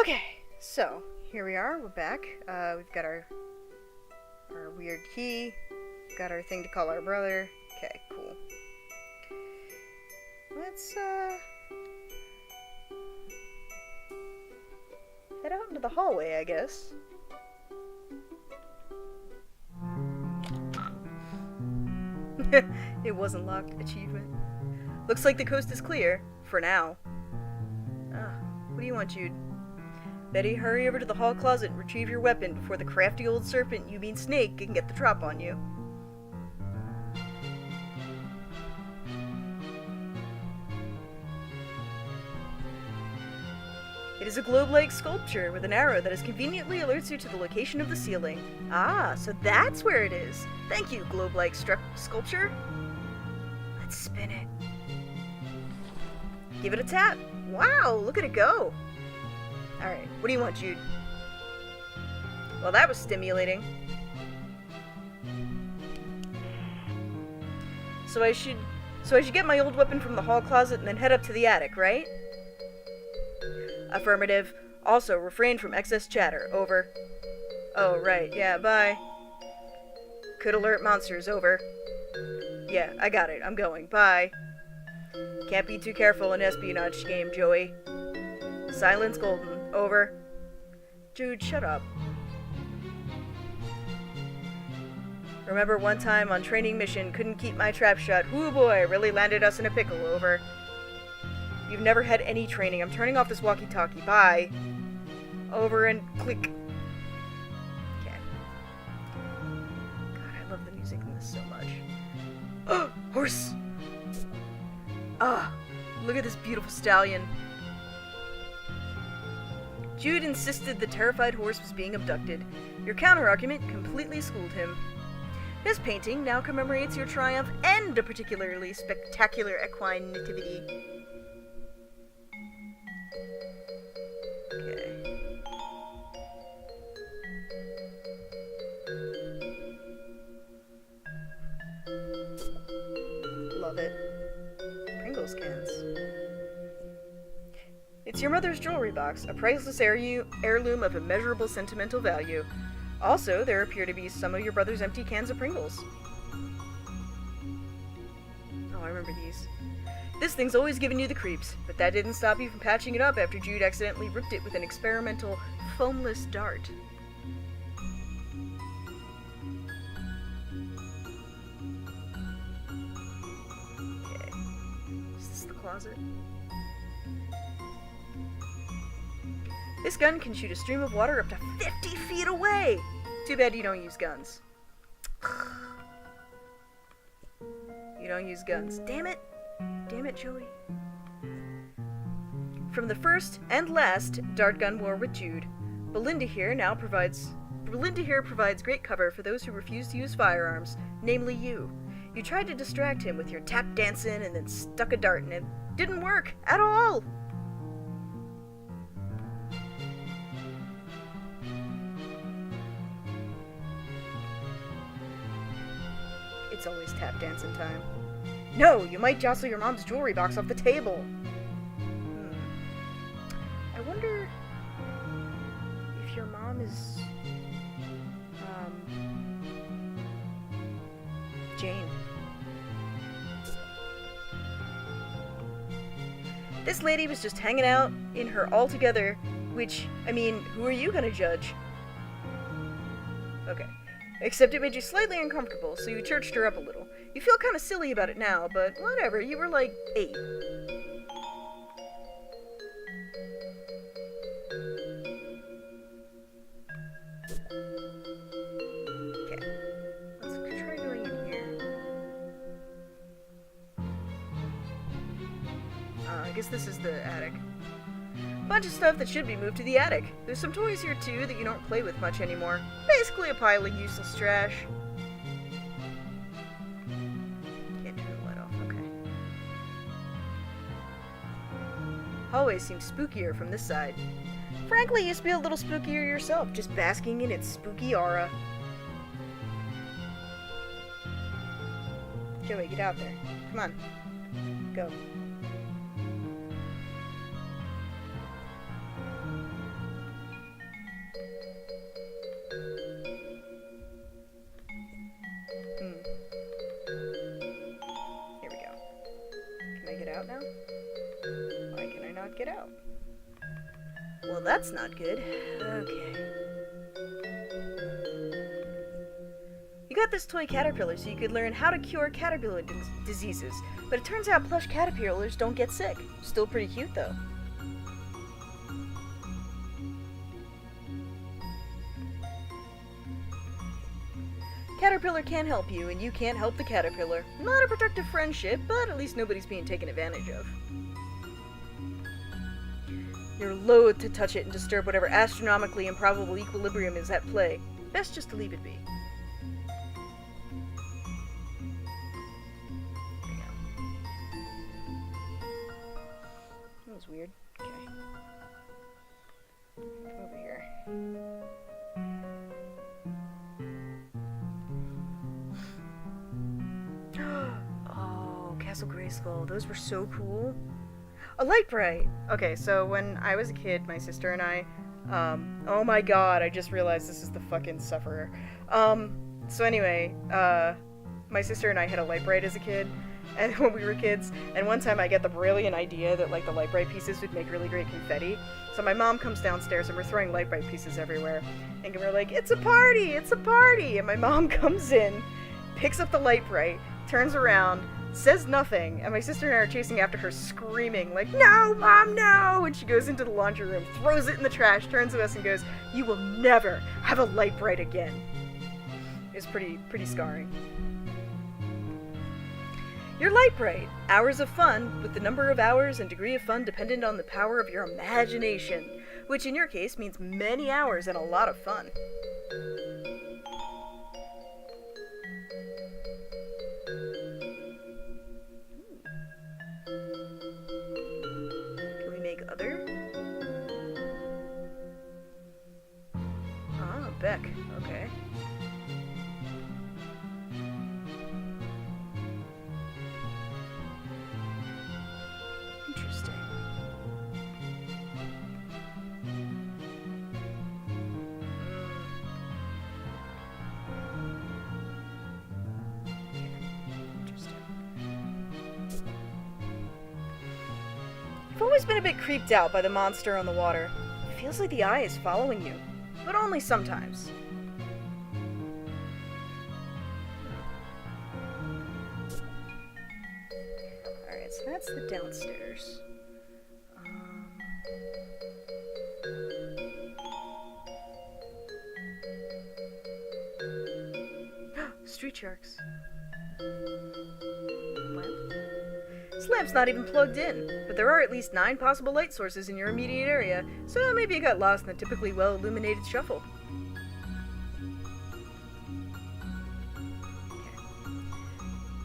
Okay, so here we are. We're back. We've got our weird key. We've got our thing to call our brother. Okay, cool. Let's head out into the hallway, I guess. It wasn't locked. Achievement. Looks like the coast is clear. For now. What do you want, Jude? Betty, hurry over to the hall closet and retrieve your weapon before the crafty old serpent, you mean snake, can get the drop on you. It is a globe-like sculpture with an arrow that as conveniently alerts you to the location of the ceiling. Ah, so that's where it is. Thank you, globe-like sculpture. Let's spin it. Give it a tap. Wow, look at it go. Alright, what do you want, Jude? Well, that was stimulating. So I should get my old weapon from the hall closet and then head up to the attic, right? Affirmative. Also, refrain from excess chatter. Over. Oh, right. Yeah, bye. Could alert monsters. Over. Yeah, I got it. I'm going. Bye. Can't be too careful in an espionage game, Joey. Silence golden. Over. Jude, shut up. Remember one time on training mission, couldn't keep my trap shut. Whoo boy, really landed us in a pickle. Over. You've never had any training. I'm turning off this walkie-talkie. Bye. Over and click. Okay. God, I love the music in this so much. Oh, horse! Look at this beautiful stallion. Jude insisted the terrified horse was being abducted. Your counter-argument completely schooled him. This painting now commemorates your triumph and a particularly spectacular equine nativity. Okay. Love it. Pringles cans. It's your mother's jewelry box, a priceless heirloom of immeasurable sentimental value. Also, there appear to be some of your brother's empty cans of Pringles. Oh, I remember these. This thing's always given you the creeps, but that didn't stop you from patching it up after Jude accidentally ripped it with an experimental foamless dart. Okay. Is this the closet? This gun can shoot a stream of water up to 50 feet away! Too bad you don't use guns. You don't use guns. Damn it! Damn it, Joey. From the first and last dart gun war with Jude, Belinda here provides great cover for those who refuse to use firearms, namely you. You tried to distract him with your tap dancing and then stuck a dart and it didn't work at all! It's always tap dancing time. No, you might jostle your mom's jewelry box off the table. I wonder if your mom is, Jane. This lady was just hanging out in her all-together, which, I mean, who are you gonna judge? Okay. Except it made you slightly uncomfortable, so you churched her up a little. You feel kind of silly about it now, but whatever, you were like 8. Okay. Let's try going in here. I guess this is the attic. Bunch of stuff that should be moved to the attic. There's some toys here too that you don't play with much anymore. Basically a pile of useless trash. Can't turn the light off, okay. Hallways seem spookier from this side. Frankly, you used to be a little spookier yourself, just basking in its spooky aura. Joey, get out there. Come on. Go. not get out. Well, that's not good. Okay. You got this toy caterpillar so you could learn how to cure caterpillar diseases, but it turns out plush caterpillars don't get sick. Still pretty cute, though. Caterpillar can't help you, and you can't help the caterpillar. Not a productive friendship, but at least nobody's being taken advantage of. You're loath to touch it and disturb whatever astronomically improbable equilibrium is at play. Best just to leave it be. There you go. That was weird. Okay. Over here. Oh, Castle Grayskull. Those were so cool. A light bright! Okay, so when I was a kid, my sister and I, oh my god, I just realized this is the fucking sufferer. So anyway, my sister and I had a light bright as a kid, and when we were kids, and one time I get the brilliant idea that, like, the light bright pieces would make really great confetti. So my mom comes downstairs and we're throwing light bright pieces everywhere, and we're like, it's a party! It's a party! And my mom comes in, picks up the light bright, turns around, says nothing, and my sister and I are chasing after her screaming, like, no, Mom, no! And she goes into the laundry room, throws it in the trash, turns to us and goes, you will never have a light bright again. It's pretty scarring. Your light bright. Hours of fun, with the number of hours and degree of fun dependent on the power of your imagination, which in your case means many hours and a lot of fun. Other? Ah, Beck. Okay. Interesting. I've always been a bit creeped out by the monster on the water. It feels like the eye is following you, but only sometimes. Alright, so that's the downstairs. Street sharks. Lamp? This lamp's not even plugged in, but there are at least 9 possible light sources in your immediate area, so maybe it got lost in the typically well-illuminated shuffle. Okay.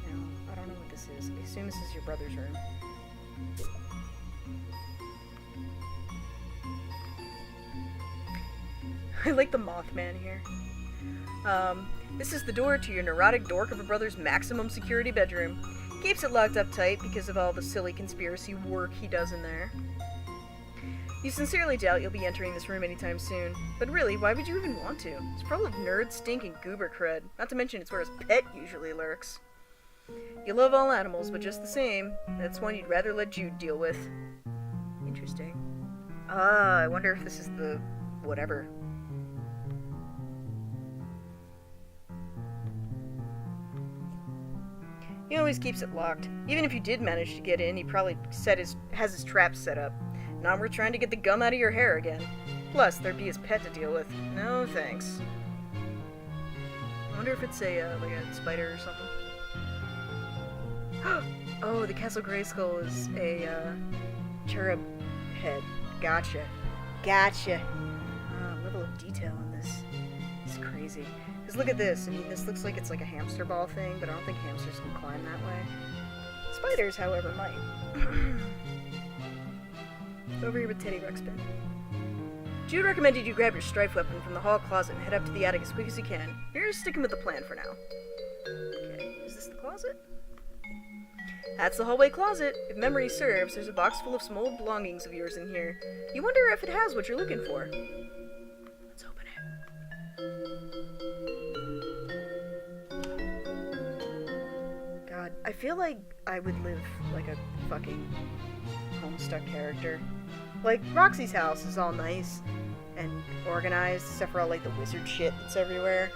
Now, I don't know what this is. I assume this is your brother's room. I like the Mothman here. This is the door to your neurotic dork of a brother's maximum security bedroom. Keeps it locked up tight because of all the silly conspiracy work he does in there. You sincerely doubt you'll be entering this room anytime soon, but really, why would you even want to? It's full of nerd stink and goober crud, not to mention it's where his pet usually lurks. You love all animals, but just the same, that's one you'd rather let Jude deal with. Interesting. I wonder if this is the... whatever. He always keeps it locked. Even if you did manage to get in, he probably has his traps set up. Not worth trying to get the gum out of your hair again. Plus, there'd be his pet to deal with. No thanks. I wonder if it's like a spider or something. Oh, the Castle Grayskull is a, cherub head. Gotcha. Gotcha. Level of detail in this. It's crazy. Because look at this. I mean, this looks like it's like a hamster ball thing, but I don't think hamsters can climb that way. Spiders, however, might. Over here with Teddy Ruxpin. Jude recommended you grab your strife weapon from the hall closet and head up to the attic as quick as you can. You're sticking with the plan for now. Okay, is this the closet? That's the hallway closet. If memory serves, there's a box full of some old belongings of yours in here. You wonder if it has what you're looking for. Let's open it. God, I feel like I would live like a fucking Homestuck character. Like, Roxy's house is all nice and organized, except for all, like, the wizard shit that's everywhere.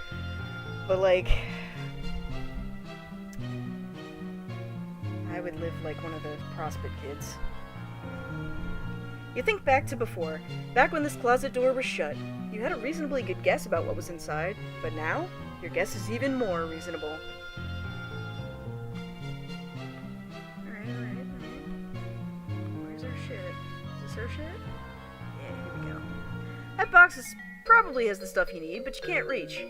But, like, I would live like one of the Prospect kids. You think back to before, back when this closet door was shut. You had a reasonably good guess about what was inside, but now, your guess is even more reasonable. Alright. Where's our shit? Is this our shit? Yeah, here we go. That box probably has the stuff you need, but you can't reach.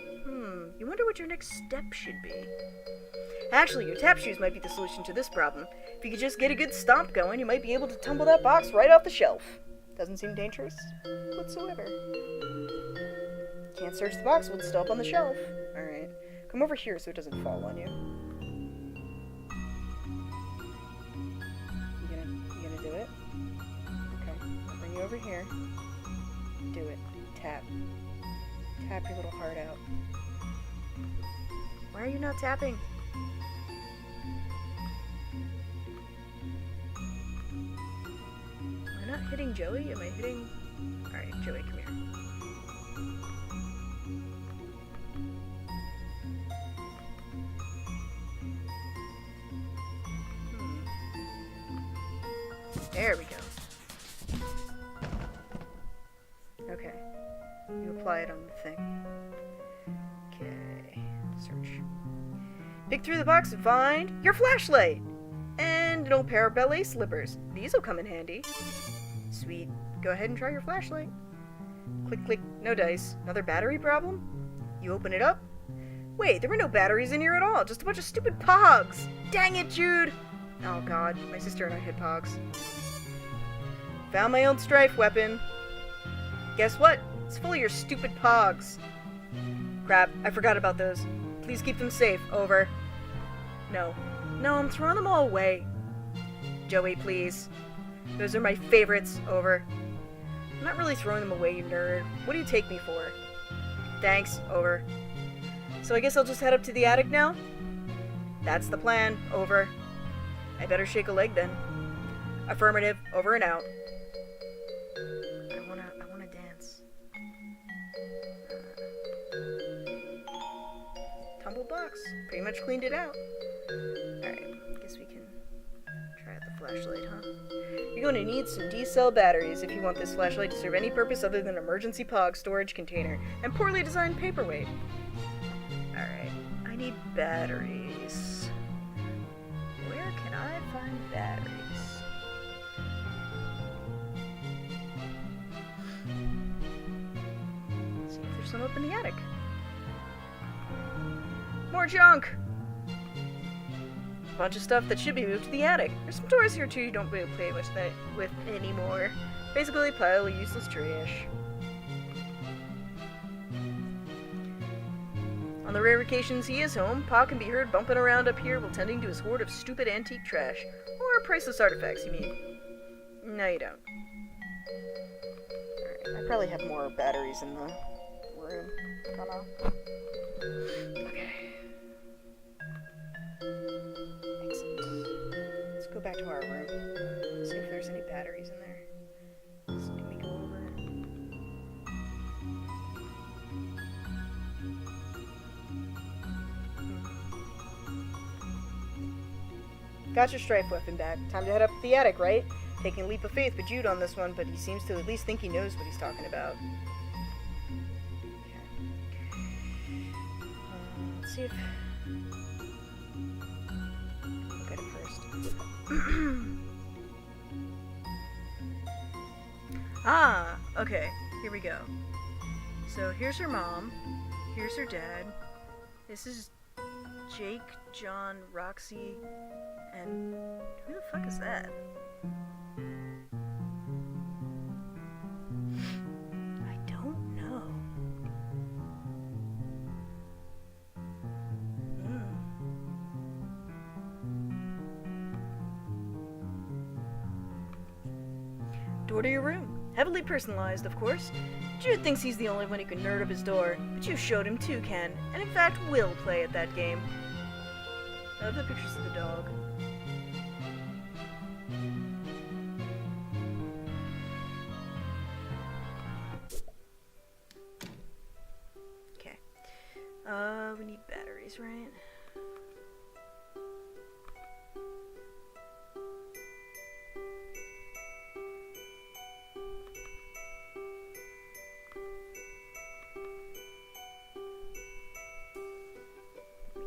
You wonder what your next step should be. Actually, your tap shoes might be the solution to this problem. If you could just get a good stomp going, you might be able to tumble that box right off the shelf. Doesn't seem dangerous whatsoever. Can't search the box while it's still up on the shelf. Alright. Come over here so it doesn't fall on you. You gonna do it? Okay. I'll bring you over here. Do it. Tap. Tap your little heart out. Why are you not tapping? Am I not hitting Joey? Am I hitting... Alright, Joey, come here. There we go. Okay. You apply it on the thing. Okay. Search. Pick through the box and find your flashlight! And an old pair of ballet slippers. These will come in handy. Sweet. Go ahead and try your flashlight. Click, click. No dice. Another battery problem? You open it up? Wait, there were no batteries in here at all. Just a bunch of stupid pogs. Dang it, Jude! Oh god, my sister and I hit pogs. Found my old strife weapon. Guess what? It's full of your stupid pogs. Crap, I forgot about those. Please keep them safe. Over. No. No, I'm throwing them all away. Joey, please. Those are my favorites. Over. I'm not really throwing them away, you nerd. What do you take me for? Thanks. Over. So I guess I'll just head up to the attic now? That's the plan. Over. I better shake a leg then. Affirmative. Over and out. I wanna dance. Tumble box. Pretty much cleaned it out. Alright, guess we can try out the flashlight, huh? You're going to need some D-cell batteries if you want this flashlight to serve any purpose other than emergency POG storage container and poorly designed paperweight. Alright, I need batteries. Where can I find batteries? Let's see if there's some up in the attic. More junk! A bunch of stuff that should be moved to the attic. There's some toys here too you don't really play much with anymore. Basically a pile of useless trash. On the rare occasions he is home, Pa can be heard bumping around up here while tending to his hoard of stupid antique trash. Or priceless artifacts, you mean? No, you don't. Alright, I probably have more batteries in the room. Come on. Okay. Exit. Let's go back to our room. See if there's any batteries in there. So can we go over? Got your strife weapon back. Time to head up the attic, right? Taking a leap of faith with Jude on this one, but he seems to at least think he knows what he's talking about. Okay. Let's see if... Look at it first. Ah! Okay. Here we go. So here's her mom. Here's her dad. This is Jake, John, Roxy, and who the fuck is that? I don't know. Door to your room. Heavily personalized, of course. Jude thinks he's the only one who can nerd up his door, but you showed him too, Ken, and in fact will play at that game. I love the pictures of the dog. place right.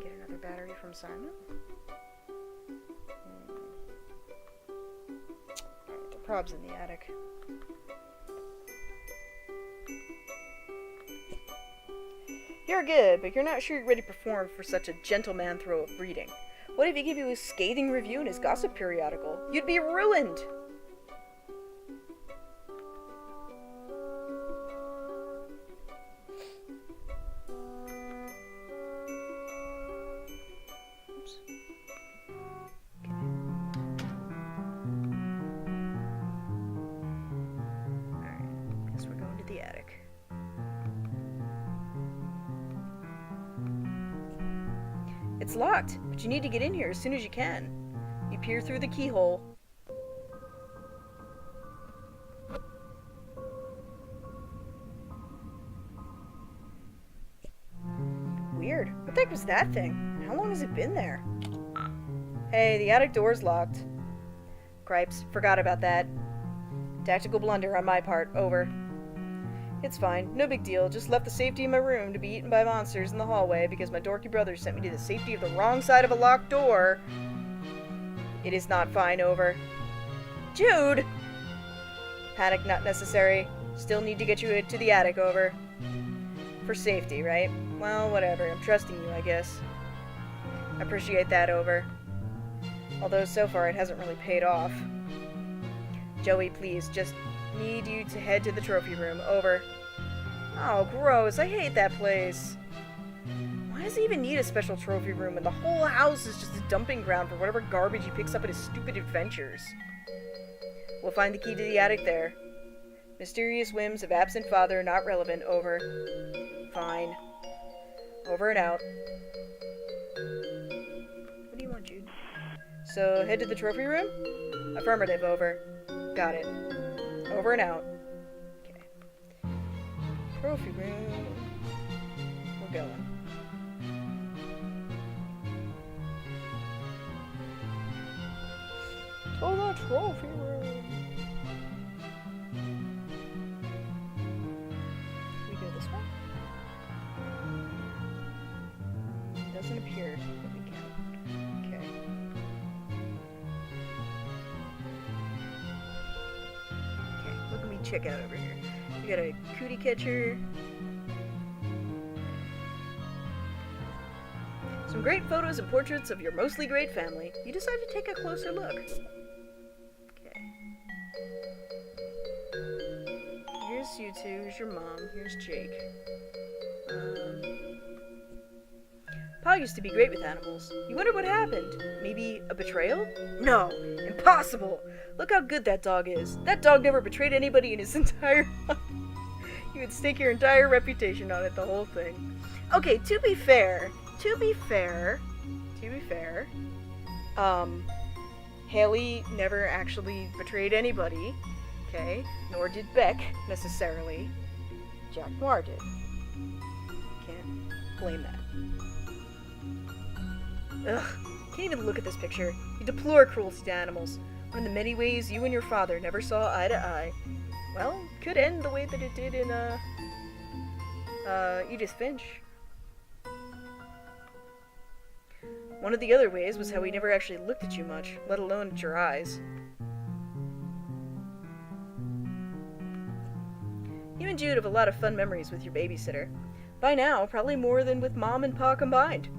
Get another battery from Simon. Alright, the prob's in the attic. You're good, but you're not sure you're ready to perform for such a gentleman throw of breeding. What if he gave you a scathing review in his gossip periodical? You'd be ruined! Oops. Okay. Alright, guess we're going to the attic. It's locked, but you need to get in here as soon as you can. You peer through the keyhole. Weird. What the heck was that thing? How long has it been there? Hey, the attic door's locked. Cripes, forgot about that. Tactical blunder on my part. Over. It's fine. No big deal. Just left the safety of my room to be eaten by monsters in the hallway because my dorky brother sent me to the safety of the wrong side of a locked door. It is not fine. Over. Jude! Panic not necessary. Still need to get you to the attic. Over. For safety, right? Well, whatever. I'm trusting you, I guess. I appreciate that. Over. Although so far it hasn't really paid off. Joey, please, just need you to head to the trophy room. Over. Oh, gross. I hate that place. Why does he even need a special trophy room when the whole house is just a dumping ground for whatever garbage he picks up in his stupid adventures? We'll find the key to the attic there. Mysterious whims of absent father not relevant. Over. Fine. Over and out. What do you want, Jude? So, head to the trophy room? Affirmative. Over. Got it. Over and out. Okay. Trophy room. We're going. To the trophy room. We go this way? Doesn't appear that we can. Okay. What can we check out over here? We got a cootie catcher. Some great photos and portraits of your mostly great family. You decide to take a closer look. Okay. Here's you two. Here's your mom. Here's Jake. Pa used to be great with animals. You wonder what happened? Maybe a betrayal? No! Impossible! Look how good that dog is. That dog never betrayed anybody in his entire life. You would stake your entire reputation on it, the whole thing. Okay, to be fair, Haley never actually betrayed anybody, okay? Nor did Beck, necessarily. Jack Noir did. Can't blame that. Ugh, can't even look at this picture. You deplore cruelty to animals. One of the many ways you and your father never saw eye to eye. Well, could end the way that it did in, Edith Finch. One of the other ways was how he never actually looked at you much, let alone at your eyes. You and Jude have a lot of fun memories with your babysitter. By now, probably more than with Mom and Pa combined.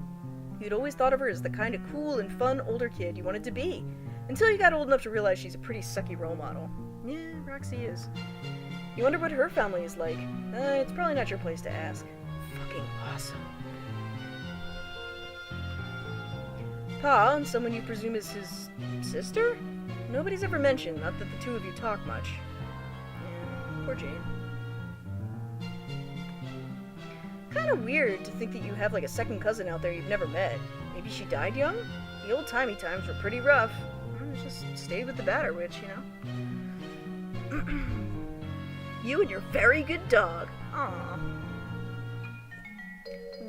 You'd always thought of her as the kind of cool and fun older kid you wanted to be, until you got old enough to realize she's a pretty sucky role model. Yeah, Roxy is. You wonder what her family is like. It's probably not your place to ask. Fucking awesome. Pa, and someone you presume is his sister? Nobody's ever mentioned, not that the two of you talk much. Yeah, poor Jane. Kinda weird to think that you have like a second cousin out there you've never met. Maybe she died young? The old-timey times were pretty rough. Just stay with the Batter Witch, you know? You and your very good dog. Aww.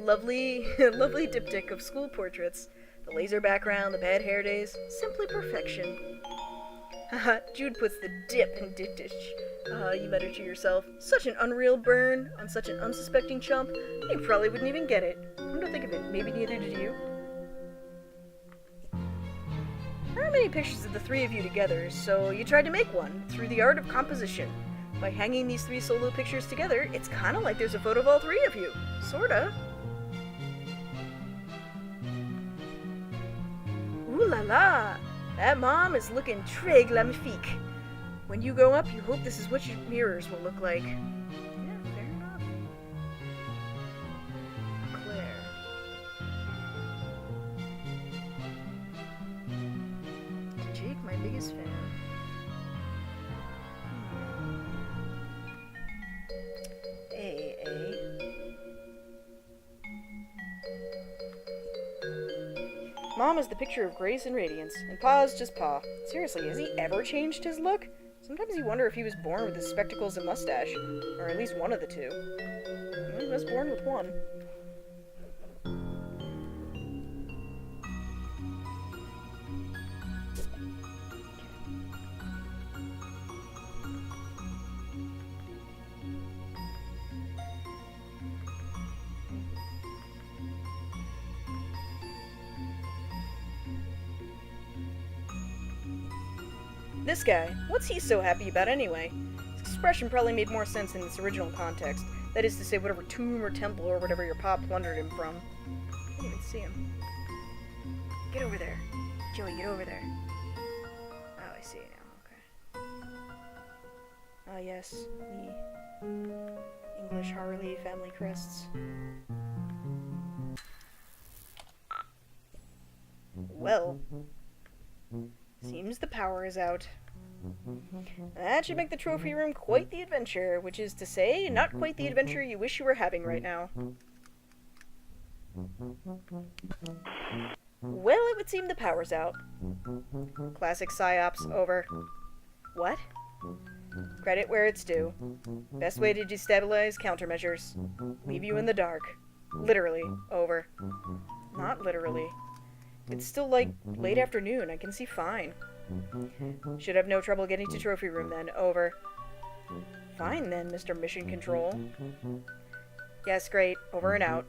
lovely, lovely diptych of school portraits. The laser background, the bad hair days, simply perfection. Haha, Jude puts the dip in diptych. You mutter to yourself, such an unreal burn on such an unsuspecting chump, you probably wouldn't even get it. Come to think of it, maybe neither did you. There aren't many pictures of the three of you together, so you tried to make one through the art of composition. By hanging these three solo pictures together, it's kinda like there's a photo of all three of you. Sorta. Ooh la la! That mom is looking très magnifique. When you grow up, you hope this is what your mirrors will look like. Yeah, fair enough. Claire. Jake, my biggest fan. Mom is the picture of grace and radiance, and Pa is just Pa. Seriously, has he ever changed his look? Sometimes you wonder if he was born with his spectacles and mustache, or at least one of the two. Well, he was born with one. This guy, what's he so happy about anyway? His expression probably made more sense in its original context. That is to say, whatever tomb or temple or whatever your pa plundered him from. Can't even see him. Get over there. Joey, get over there. Oh, I see now, okay. Ah, yes, the English Harley family crests. Well, seems the power is out. That should make the trophy room quite the adventure, which is to say, not quite the adventure you wish you were having right now. Well, it would seem the power's out. Classic psyops, over. What? Credit where it's due. Best way to destabilize, countermeasures. Leave you in the dark. Literally, over. Not literally. It's still like late afternoon, I can see fine. Should have no trouble getting to trophy room then, over. Fine then, Mr. Mission Control. Yes, great, over and out.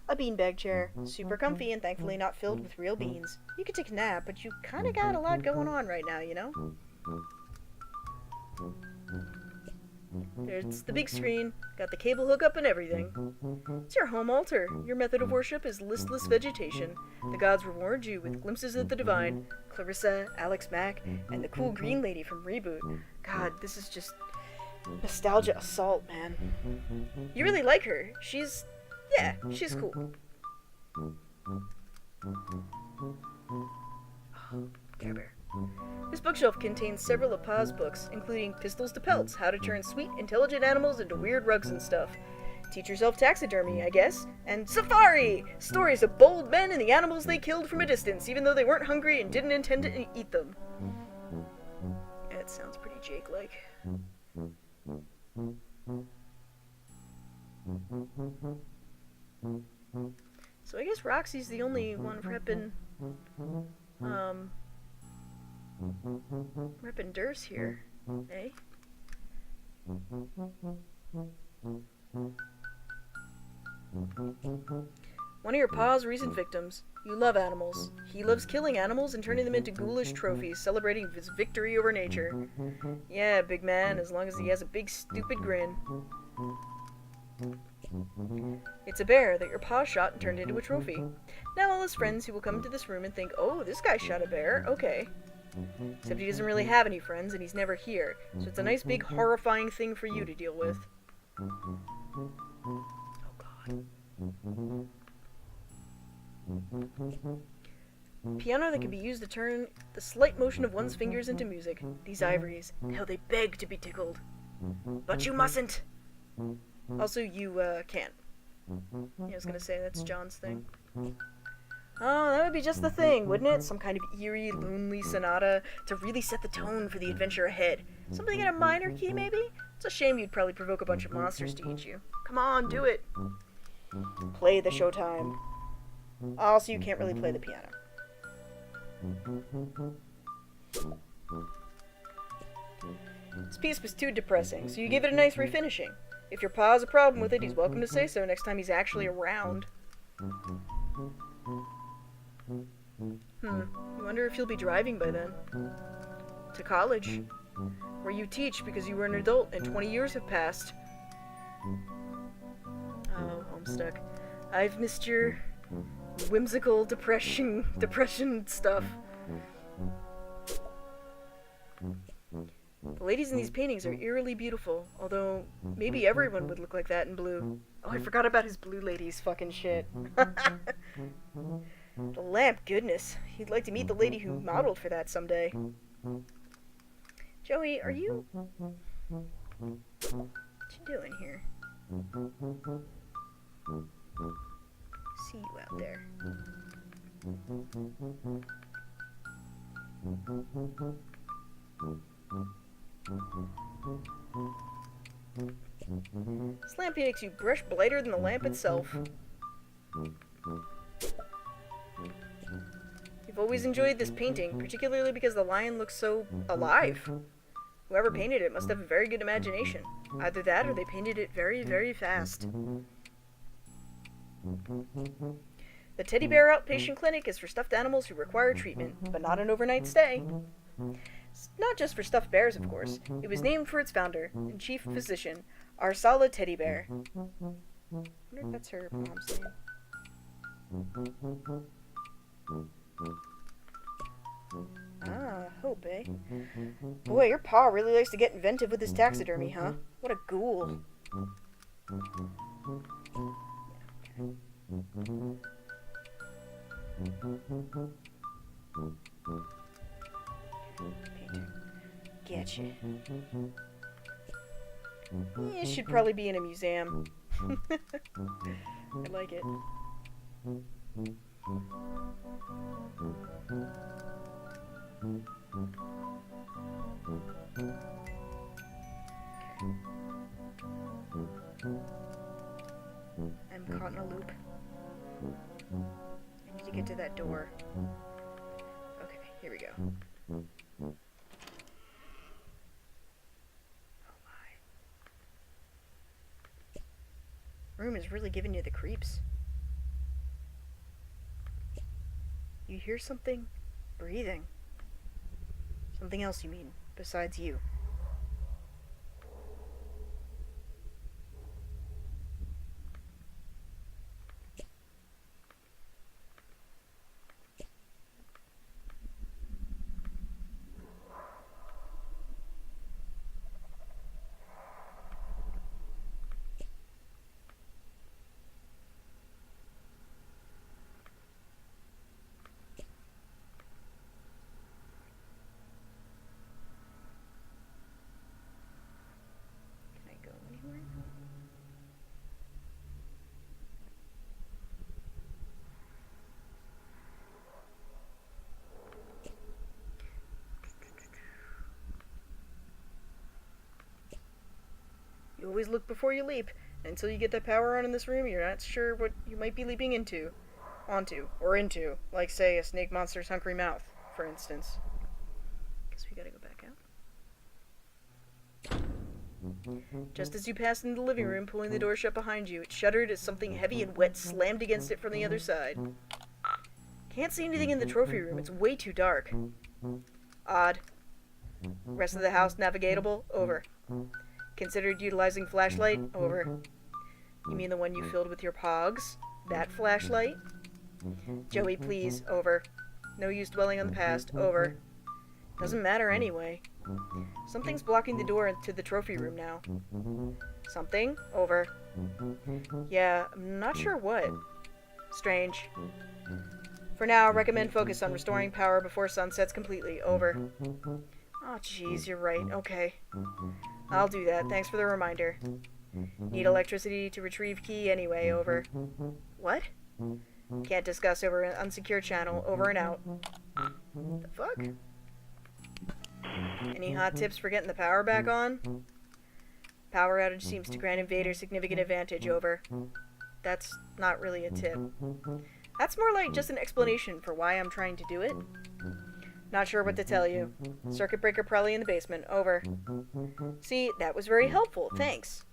A beanbag chair. Super comfy and thankfully not filled with real beans. You could take a nap, but you kinda got a lot going on right now, you know? There's the big screen, got the cable hookup and everything. It's your home altar. Your method of worship is listless vegetation. The gods reward you with glimpses of the divine. Clarissa, Alex Mack, and the cool green lady from Reboot. God, this is just nostalgia assault, man. You really like her. She's cool. Care Bear. This bookshelf contains several of Pa's books, including Pistols to Pelts, How to Turn Sweet, Intelligent Animals into Weird Rugs and Stuff. Teach Yourself Taxidermy, I guess. And Safari! Stories of bold men and the animals they killed from a distance, even though they weren't hungry and didn't intend to eat them. Yeah, it sounds pretty Jake-like. So I guess Roxy's the only one reppin', reppin' Durst here, eh? One of your pa's recent victims. You love animals. He loves killing animals and turning them into ghoulish trophies, celebrating his victory over nature. Yeah, big man, as long as he has a big stupid grin. It's a bear that your pa shot and turned into a trophy. Now all his friends who will come into this room and think, oh, this guy shot a bear, okay. Except he doesn't really have any friends and he's never here, so it's a nice big horrifying thing for you to deal with. Oh god. Piano that can be used to turn the slight motion of one's fingers into music. These ivories, how they beg to be tickled. But you mustn't! Also, you, can't. Yeah, I was gonna say, that's John's thing. Oh, that would be just the thing, wouldn't it? Some kind of eerie, lonely sonata to really set the tone for the adventure ahead. Something in a minor key, maybe? It's a shame you'd probably provoke a bunch of monsters to eat you. Come on, do it! Play the showtime. Also, you can't really play the piano. This piece was too depressing, so you gave it a nice refinishing. If your pa has a problem with it, he's welcome to say so next time he's actually around. You wonder if you'll be driving by then. To college. Where you teach because you were an adult and 20 years have passed. Oh, Homestuck. I've missed your whimsical depression stuff. The ladies in these paintings are eerily beautiful, although maybe everyone would look like that in blue. Oh, I forgot about his blue ladies fucking shit. The lamp, goodness. He'd like to meet the lady who modeled for that someday. Joey, are you... What you doing here? See you out there. This lamp makes you brush brighter than the lamp itself. You've always enjoyed this painting, particularly because the lion looks so alive. Whoever painted it must have a very good imagination. Either that or they painted it very, very fast. The Teddy Bear Outpatient Clinic is for stuffed animals who require treatment, but not an overnight stay. It's not just for stuffed bears, of course. It was named for its founder and chief physician, Arsala Teddy Bear. I wonder if that's her mom's name. Ah, Hope, eh? Boy, your pa really likes to get inventive with his taxidermy, huh? What a ghoul. Getcha. It should probably be in a museum. I like it. I'm caught in a loop. I need to get to that door. Okay, here we go. Oh my. Room is really giving you the creeps. You hear something? Breathing. Something else, you mean, besides you. You always look before you leap. Until you get that power on in this room, you're not sure what you might be leaping onto. Like, say, a snake monster's hungry mouth, for instance. Guess we gotta go back out. Just as you passed into the living room, pulling the door shut behind you, it shuddered as something heavy and wet slammed against it from the other side. Can't see anything in the trophy room. It's way too dark. Odd. Rest of the house navigatable? Over. Considered utilizing flashlight? Over. You mean the one you filled with your pogs? That flashlight? Joey, please. Over. No use dwelling on the past. Over. Doesn't matter anyway. Something's blocking the door into the trophy room now. Something? Over. Yeah, I'm not sure what. Strange. For now, recommend focus on restoring power before sun sets completely. Over. Oh, jeez, you're right. Okay. I'll do that. Thanks for the reminder. Need electricity to retrieve key anyway, over. What? Can't discuss over an unsecured channel, over and out. The fuck? Any hot tips for getting the power back on? Power outage seems to grant Invader significant advantage, over. That's not really a tip. That's more like just an explanation for why I'm trying to do it. Not sure what to tell you. Circuit breaker probably in the basement, over. See, that was very helpful, thanks.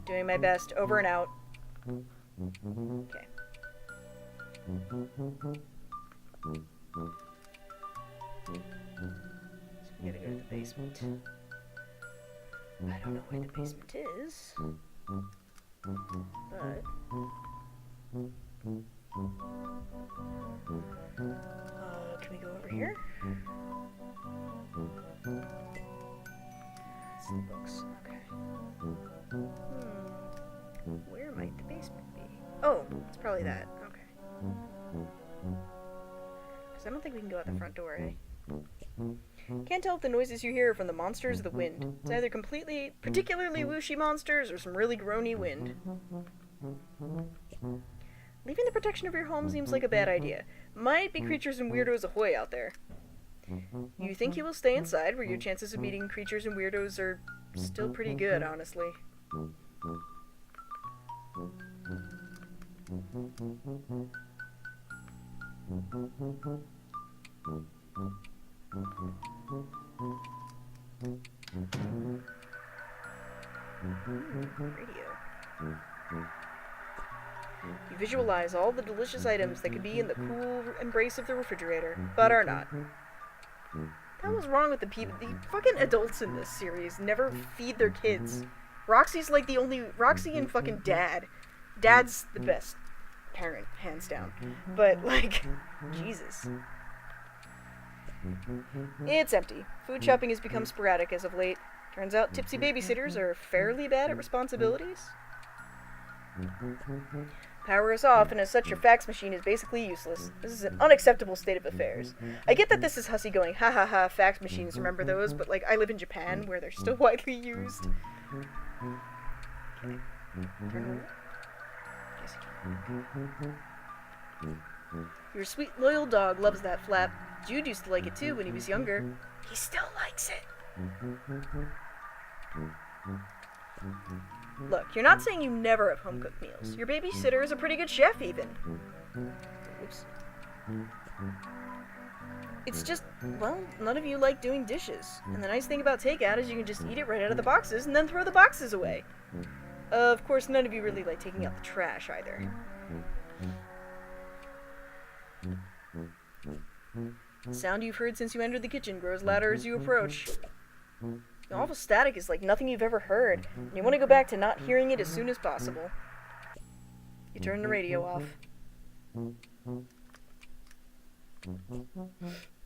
Doing my best, over and out. Okay. So we gotta go to the basement. I don't know where the basement is. But... can we go over here? It's the books. Okay. Where might the basement be? Oh, it's probably that. Okay. Because I don't think we can go out the front door, eh? Can't tell if the noises you hear are from the monsters or the wind. It's either particularly whooshy monsters or some really groany wind. Leaving the protection of your home seems like a bad idea. Might be creatures and weirdos ahoy out there. You think you will stay inside, where your chances of meeting creatures and weirdos are still pretty good, honestly. Radio. You visualize all the delicious items that could be in the cool embrace of the refrigerator, but are not. That was wrong with the people. The fucking adults in this series never feed their kids. Roxy's like the only... Roxy and fucking Dad. Dad's the best parent, hands down. But, like, Jesus. It's empty. Food shopping has become sporadic as of late. Turns out tipsy babysitters are fairly bad at responsibilities. Power is off, and as such, your fax machine is basically useless. This is an unacceptable state of affairs. I get that this is Hussy going, ha ha ha, fax machines, remember those? But, like, I live in Japan, where they're still widely used. Okay. Turn around. Yes, you can. Your sweet, loyal dog loves that flap. Jude used to like it, too, when he was younger. He still likes it. Look, you're not saying you never have home-cooked meals. Your babysitter is a pretty good chef, even. Oops. It's just, well, none of you like doing dishes. And the nice thing about takeout is you can just eat it right out of the boxes and then throw the boxes away. Of course, none of you really like taking out the trash, either. The sound you've heard since you entered the kitchen grows louder as you approach. The awful static is like nothing you've ever heard, and you want to go back to not hearing it as soon as possible. You turn the radio off.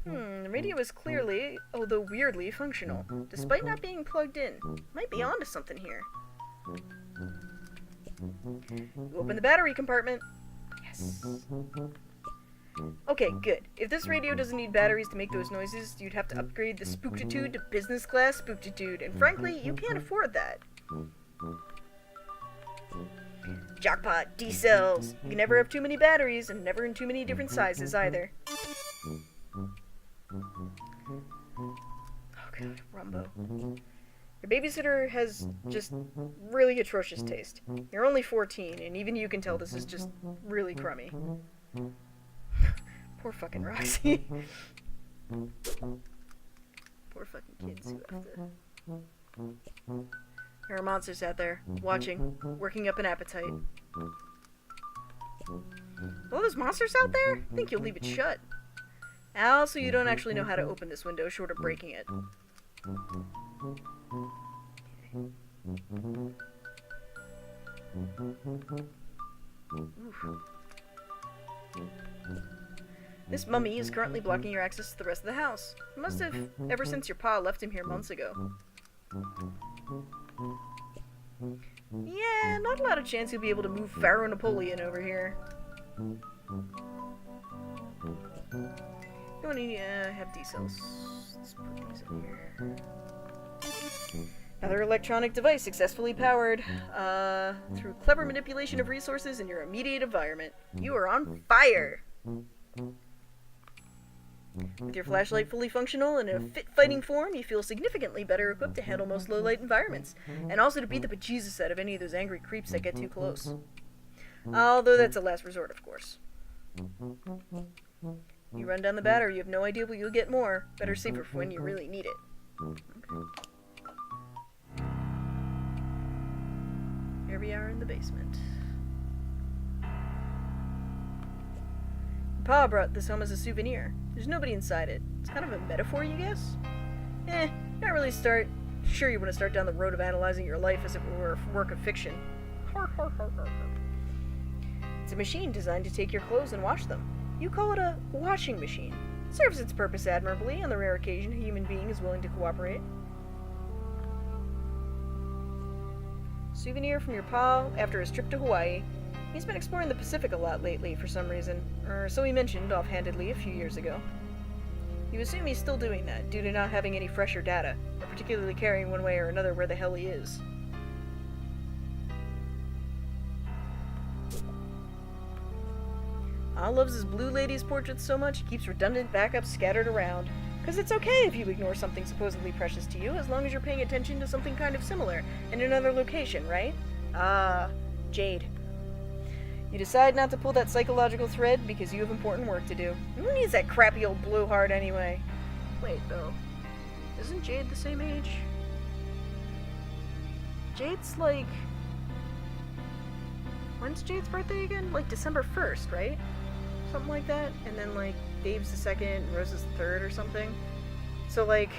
The radio is clearly, although weirdly, functional, despite not being plugged in. Might be onto something here. You open the battery compartment. Yes. Okay, good. If this radio doesn't need batteries to make those noises, you'd have to upgrade the Spooktitude to business class Spooktitude, and frankly, you can't afford that. Jackpot, D-cells. You can never have too many batteries, and never in too many different sizes, either. Oh god, Rumbo. Your babysitter has just really atrocious taste. You're only 14, and even you can tell this is just really crummy. Poor fucking Roxy. Poor fucking kids who have to... There are monsters out there, watching, working up an appetite. All those monsters out there? I think you'll leave it shut. Also, you don't actually know how to open this window short of breaking it. Oof. This mummy is currently blocking your access to the rest of the house. It must have, ever since your pa left him here months ago. Yeah, not a lot of chance you'll be able to move Pharaoh Napoleon over here. You want to have D-cells. Let's put these in here. Another electronic device successfully powered through clever manipulation of resources in your immediate environment. You are on fire! With your flashlight fully functional and in a fit fighting form, you feel significantly better equipped to handle most low-light environments, and also to beat the bejesus out of any of those angry creeps that get too close. Although that's a last resort, of course. You run down the battery, you have no idea what you'll get more. Better save it for when you really need it. Okay. Here we are in the basement. Pa brought this home as a souvenir. There's nobody inside it. It's kind of a metaphor, you guess? Not really sure you want to start down the road of analyzing your life as if it were a work of fiction. It's a machine designed to take your clothes and wash them. You call it a washing machine. It serves its purpose admirably on the rare occasion a human being is willing to cooperate. Souvenir from your pa after his trip to Hawaii. He's been exploring the Pacific a lot lately for some reason, or so he mentioned offhandedly a few years ago. You assume he's still doing that, due to not having any fresher data, or particularly caring one way or another where the hell he is. Pa loves his blue lady's portraits so much he keeps redundant backups scattered around. Because it's okay if you ignore something supposedly precious to you, as long as you're paying attention to something kind of similar in another location, right? Ah, Jade. You decide not to pull that psychological thread because you have important work to do. Who needs that crappy old blue heart anyway? Wait, though. Isn't Jade the same age? Jade's like... When's Jade's birthday again? Like December 1st, right? Something like that. And then like Dave's the 2nd and Rose's the 3rd or something. So like...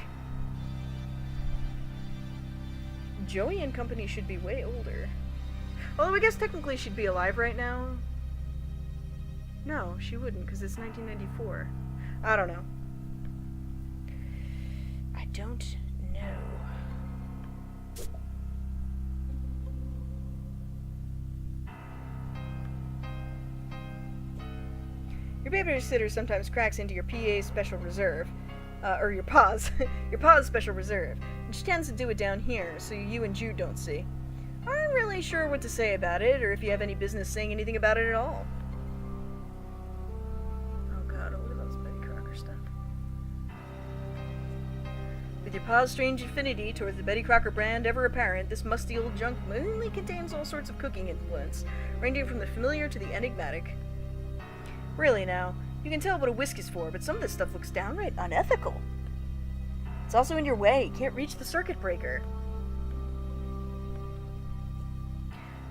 Joey and company should be way older. Although I guess technically she'd be alive right now. No, she wouldn't, because it's 1994. I don't know. I don't know. Your babysitter sometimes cracks into your PA's special reserve. Or your pa's. Your pa's special reserve. And she tends to do it down here, so you and Jude don't see. Aren't really sure what to say about it, or if you have any business saying anything about it at all. Oh god, look at those Betty Crocker stuff. With your pa's strange affinity towards the Betty Crocker brand ever apparent, this musty old junk mainly contains all sorts of cooking influence, ranging from the familiar to the enigmatic. Really now, you can tell what a whisk is for, but some of this stuff looks downright unethical. It's also in your way, you can't reach the circuit breaker.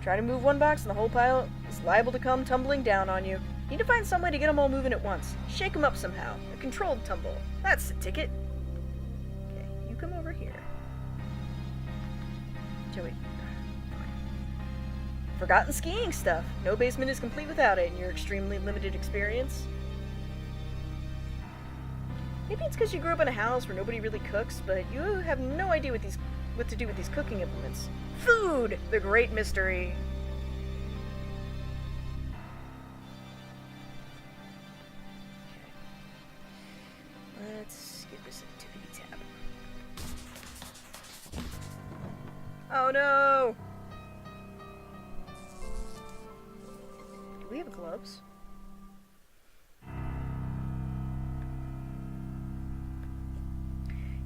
Try to move one box and the whole pile is liable to come tumbling down on you. Need to find some way to get them all moving at once. Shake them up somehow. A controlled tumble. That's the ticket. Okay, you come over here. Joey. Forgotten skiing stuff. No basement is complete without it in your extremely limited experience. Maybe it's because you grew up in a house where nobody really cooks, but you have no idea what to do with these cooking implements. Food! The great mystery. Okay. Let's get this activity tab. Oh no! Do we have gloves?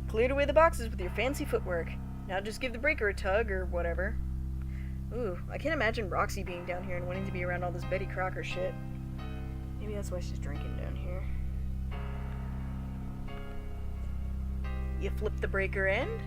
Cleared away the boxes with your fancy footwork. Now just give the breaker a tug, or whatever. Ooh, I can't imagine Roxy being down here and wanting to be around all this Betty Crocker shit. Maybe that's why she's drinking down here. You flip the breaker end.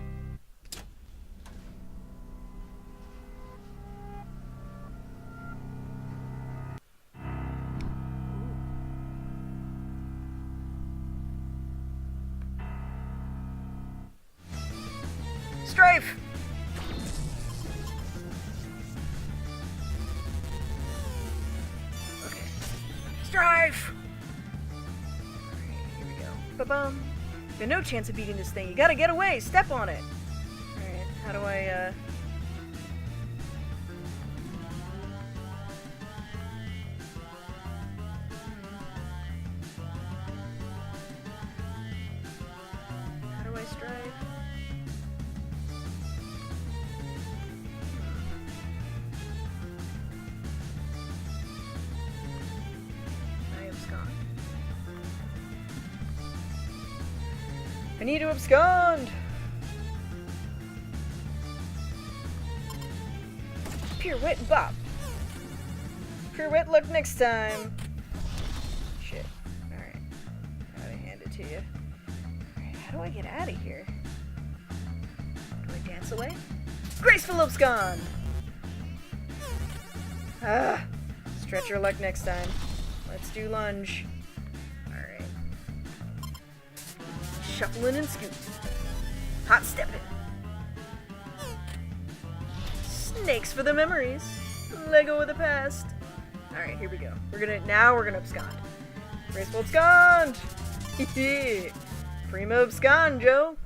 Strife! Okay. Strife! Alright, here we go. Ba-bum. There's no chance of beating this thing. You gotta get away! Step on it! Alright, how do I, How do I strive? I need to abscond! Pirouette and bop. Pirouette luck next time. Shit. Alright. Gotta hand it to you. Alright, how do I get out of here? Do I dance away? Graceful abscond! Ah! Stretch your luck next time. Let's do lunge. Alright. Shuffling and scooting. Hot stepping. Snakes for the memories. Lego of the past. Alright, here we go. Now we're gonna abscond. Graceful abscond! Primo abscond, Joe!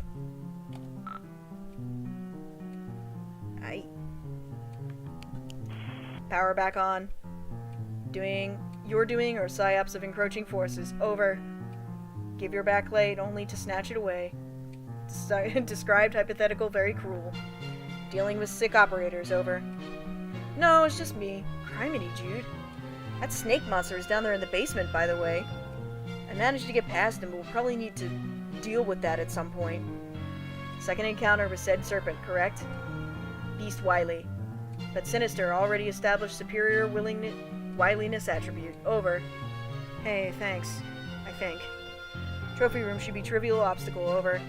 Aye. Power back on. You're doing or psyops of encroaching forces. Over. Give your backlight only to snatch it away. Described hypothetical very cruel. Dealing with sick operators. Over. No, it's just me. Criminy, Jude. That snake monster is down there in the basement, by the way. I managed to get past him, but we'll probably need to deal with that at some point. Second encounter with said serpent, correct? Beast wily. But sinister, already established superior wiliness attribute. Over. Hey, thanks. I think. Trophy room should be trivial obstacle. Over.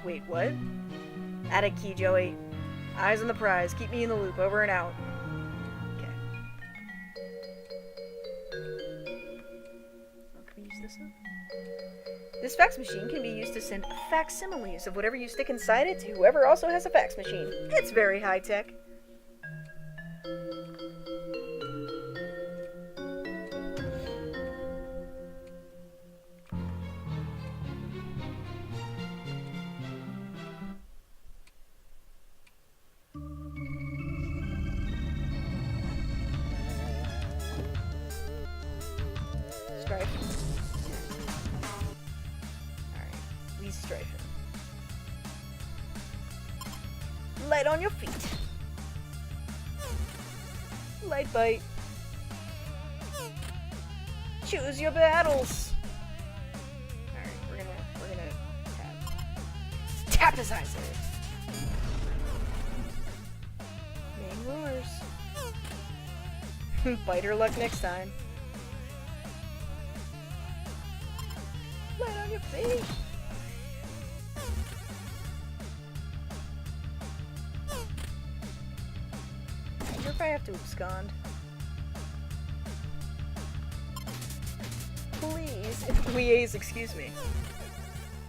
Wait, what? Attic key, Joey. Eyes on the prize. Keep me in the loop. Over and out. Okay. Oh, can we use this one? This fax machine can be used to send facsimiles of whatever you stick inside it to whoever also has a fax machine. It's very high tech. Strife. Alright, we strife him. Light on your feet. Light bite. Choose your battles. Alright, we're gonna tap his eyes in it. Main roars. Bite her luck next time. Light on your feet. I wonder if I have to abscond. Please. Please, excuse me.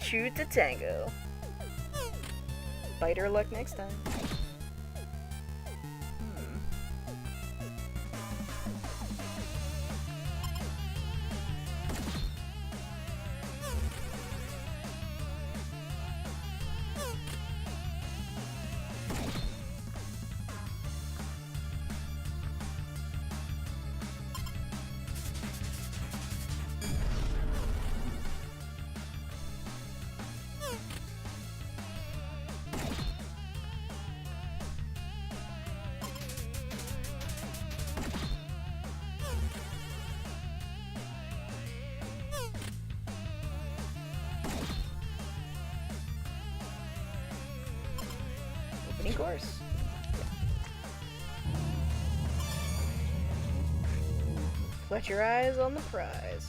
Choose to tango. Bite her luck next time. Opening course. Let your eyes on the prize.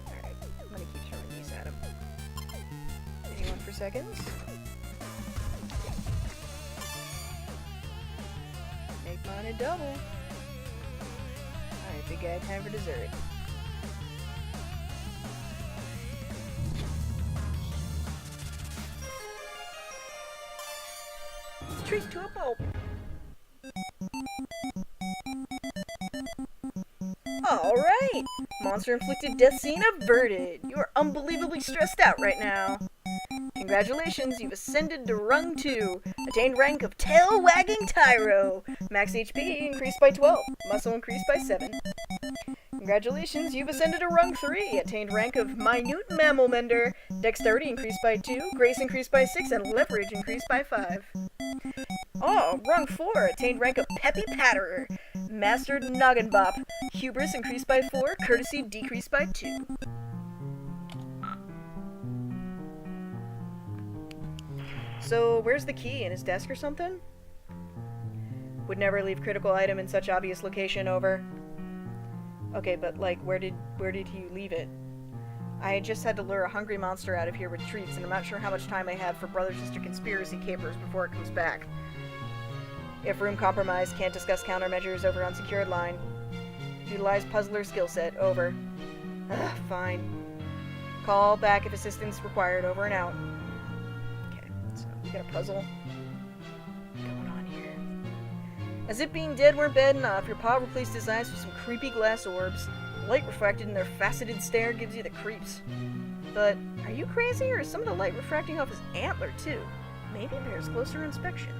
Alright, I'm gonna keep throwing these at him. 81 for seconds. Make mine a double. Alright, big guy, time for dessert. Treat to a pulp. Alright! Monster-inflicted death scene averted. You are unbelievably stressed out right now. Congratulations, you've ascended to rung 2. Attained rank of Tail-Wagging Tyro. Max HP increased by 12. Muscle increased by 7. Congratulations, you've ascended to rung 3, attained rank of Minute Mammal Mender, Dexterity increased by 2, Grace increased by 6, and Leverage increased by 5. Oh, rung 4, attained rank of Peppy Patterer, Mastered Noggin Bop, Hubris increased by 4, Courtesy decreased by 2. So, where's the key? In his desk or something? Would never leave critical item in such obvious location, over. Okay, but, like, where did he leave it? I just had to lure a hungry monster out of here with treats, and I'm not sure how much time I have for brother-sister conspiracy capers before it comes back. If room compromised, can't discuss countermeasures over unsecured line. Utilize puzzler skill set, over. Ugh, fine. Call back if assistance required, over and out. Okay, so we got a puzzle. What's going on here? As if being dead weren't bad enough, your paw replaced his eyes with some creepy glass orbs. Light reflected in their faceted stare gives you the creeps. But, are you crazy, or is some of the light refracting off his antler, too? Maybe bears closer inspection.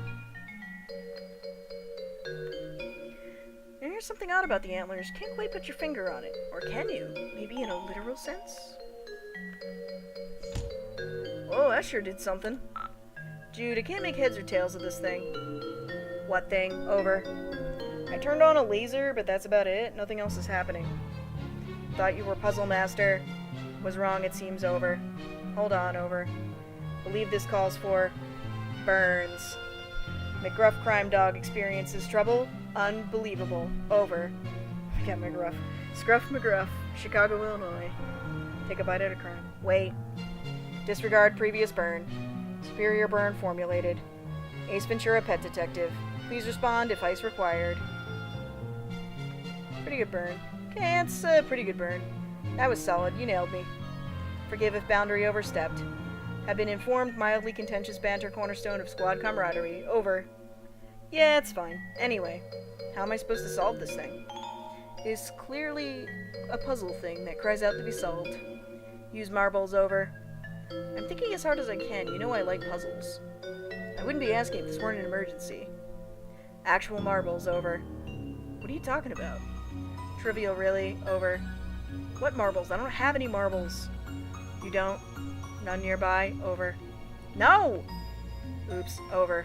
And here's something odd about the antlers. Can't quite put your finger on it. Or can you? Maybe in a literal sense? Oh, that sure did something. Jude, I can't make heads or tails of this thing. What thing? Over. I turned on a laser, but that's about it. Nothing else is happening. Thought you were Puzzle Master. Was wrong, it seems, over. Hold on, over. Believe this calls for burns. McGruff Crime Dog experiences trouble. Unbelievable. Over. I got McGruff. Scruff McGruff. Chicago, Illinois. Take a bite at a crime. Wait. Disregard previous burn. Superior burn formulated. Ace Ventura Pet Detective. Please respond if ice required. Pretty good burn. Okay, it's a pretty good burn. That was solid. You nailed me. Forgive if boundary overstepped. Have been informed mildly contentious banter cornerstone of squad camaraderie. Over. Yeah, it's fine. Anyway, how am I supposed to solve this thing? It's clearly a puzzle thing that cries out to be solved. Use marbles, over. I'm thinking as hard as I can. You know I like puzzles. I wouldn't be asking if this weren't an emergency. Actual marbles, over. What are you talking about? Trivial, really, over. What marbles? I don't have any marbles. You don't? None nearby, over. No! Oops, over.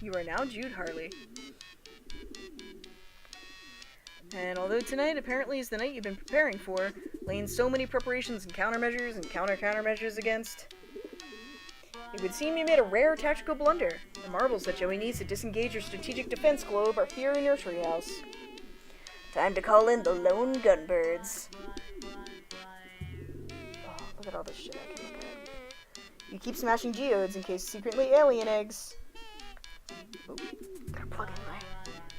You are now Jude, Harley. And although tonight apparently is the night you've been preparing for, laying so many preparations and countermeasures and countermeasures against, it would seem you made a rare tactical blunder. The marbles that Joey needs to disengage your strategic defense globe are here in your treehouse. Time to call in the lone gunbirds. Oh, look at all this shit I can look at. You keep smashing geodes in case secretly alien eggs. Oh, gotta plug in my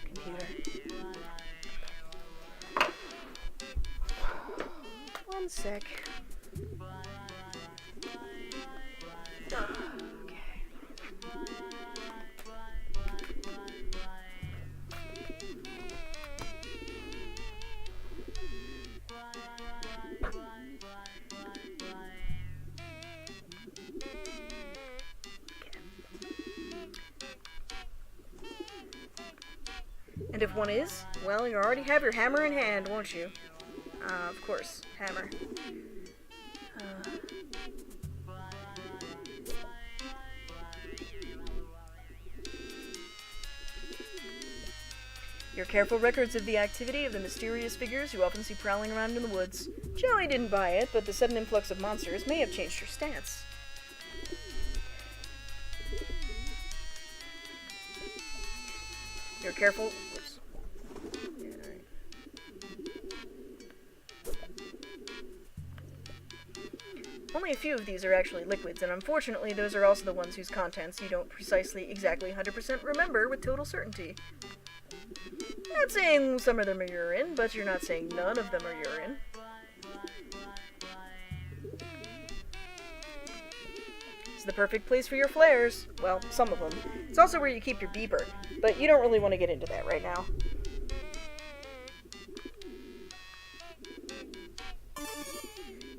computer. One sec. Okay. And if one is, well, you already have your hammer in hand, won't you? Of course, hammer. Your careful records of the activity of the mysterious figures you often see prowling around in the woods. Joey didn't buy it, but the sudden influx of monsters may have changed your stance. Your careful... Oops. Yeah, alright. Only a few of these are actually liquids, and unfortunately those are also the ones whose contents you don't precisely, exactly 100% remember with total certainty. Not saying some of them are urine, but you're not saying none of them are urine. It's the perfect place for your flares. Well, some of them. It's also where you keep your beeper, but you don't really want to get into that right now.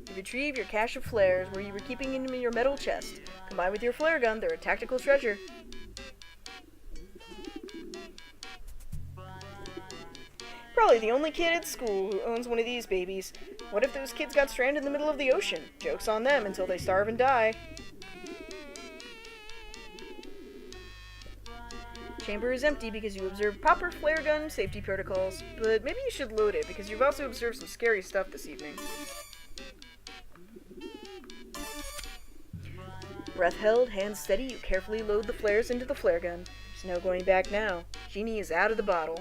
You retrieve your cache of flares where you were keeping them in your metal chest. Combined with your flare gun, they're a tactical treasure. Probably the only kid at school who owns one of these babies. What if those kids got stranded in the middle of the ocean? Joke's on them until they starve and die. Chamber is empty because you observed proper flare gun safety protocols, but maybe you should load it because you've also observed some scary stuff this evening. Breath held, hands steady, you carefully load the flares into the flare gun. There's no going back now. Genie is out of the bottle.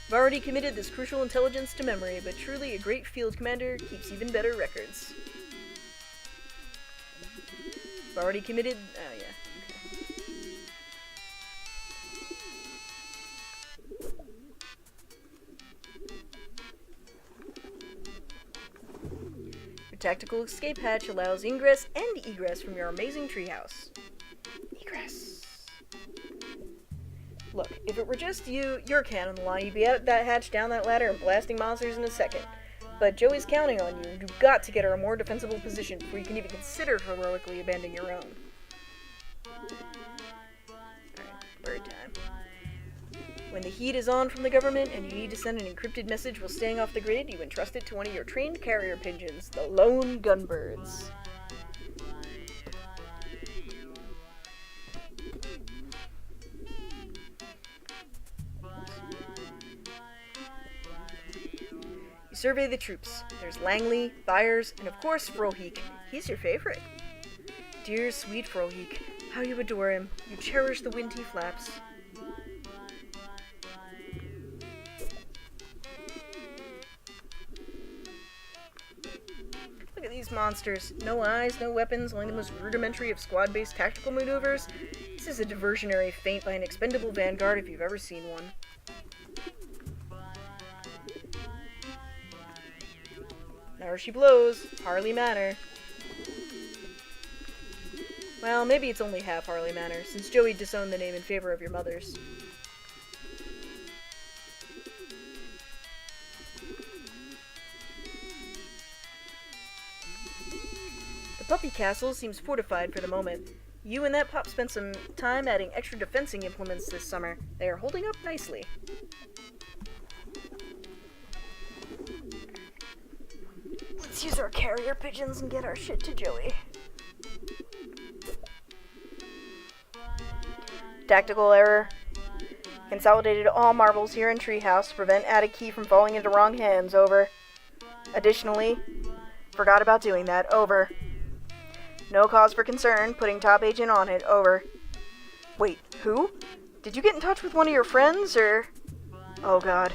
I've already committed this crucial intelligence to memory, but truly a great field commander keeps even better records. I've already committed... oh, yeah. Your tactical escape hatch allows ingress and egress from your amazing treehouse. Egress. Look, if it were just you, your can on the line, you'd be at that hatch down that ladder and blasting monsters in a second. But Joey's counting on you, and you've got to get her a more defensible position before you can even consider heroically abandoning your own. Alright, bird time. When the heat is on from the government and you need to send an encrypted message while staying off the grid, you entrust it to one of your trained carrier pigeons, the lone gunbirds. You survey the troops. There's Langley, Byers, and of course Frohik. He's your favorite. Dear sweet Frohik, how you adore him. You cherish the wind he flaps. Look at these monsters. No eyes, no weapons, only the most rudimentary of squad-based tactical maneuvers. This is a diversionary feint by an expendable vanguard if you've ever seen one. There she blows. Harley Manor. Well, maybe it's only half Harley Manor, since Joey disowned the name in favor of your mother's. The puppy castle seems fortified for the moment. You and that pup spent some time adding extra defensing implements this summer. They are holding up nicely. Let's use our carrier pigeons and get our shit to Joey. Tactical error. Consolidated all marbles here in Treehouse to prevent added key from falling into wrong hands. Over. Additionally, forgot about doing that. Over. No cause for concern. Putting top agent on it. Over. Wait, who? Did you get in touch with one of your friends, or... Oh god.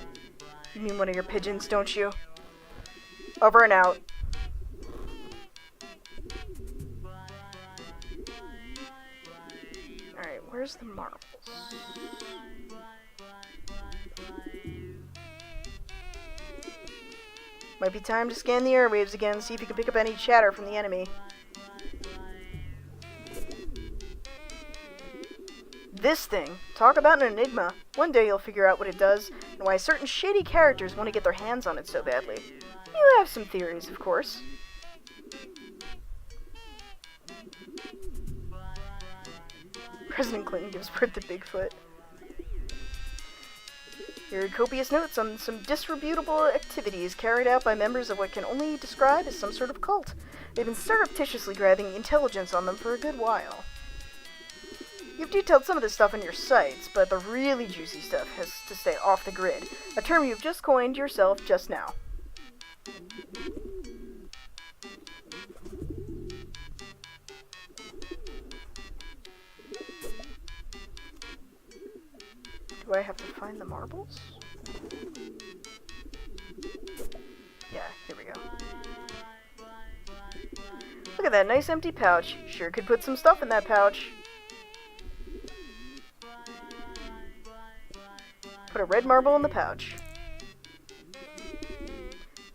You mean one of your pigeons, don't you? Over and out. Alright, where's the marbles? Might be time to scan the airwaves again, see if you can pick up any chatter from the enemy. This thing. Talk about an enigma. One day you'll figure out what it does, and why certain shady characters want to get their hands on it so badly. You have some theories, of course. President Clinton gives birth to Bigfoot. Here are copious notes on some disreputable activities carried out by members of what can only describe as some sort of cult. They've been surreptitiously grabbing intelligence on them for a good while. You've detailed some of this stuff in your sites, but the really juicy stuff has to stay off the grid, a term you've just coined yourself just now. Do I have to find the marbles? Yeah, here we go. Look at that nice empty pouch. Sure could put some stuff in that pouch. Put a red marble in the pouch.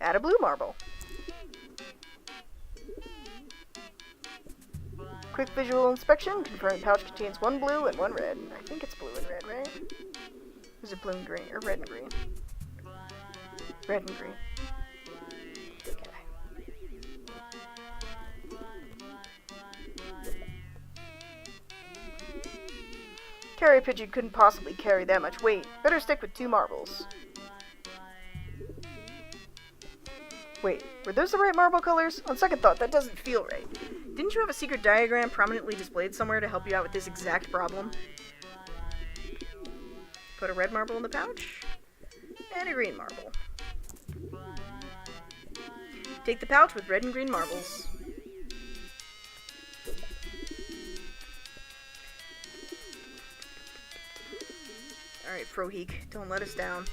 Add a blue marble. Quick visual inspection. Confirm the pouch contains one blue and one red. I think it's blue and red, right? Is it blue and green? Or red and green? Red and green. Okay. Carrier pigeon couldn't possibly carry that much weight. Better stick with 2 marbles. Wait, were those the right marble colors? On second thought, that doesn't feel right. Didn't you have a secret diagram prominently displayed somewhere to help you out with this exact problem? Put a red marble in the pouch, and a green marble. Take the pouch with red and green marbles. Alright, Froheek, don't let us down.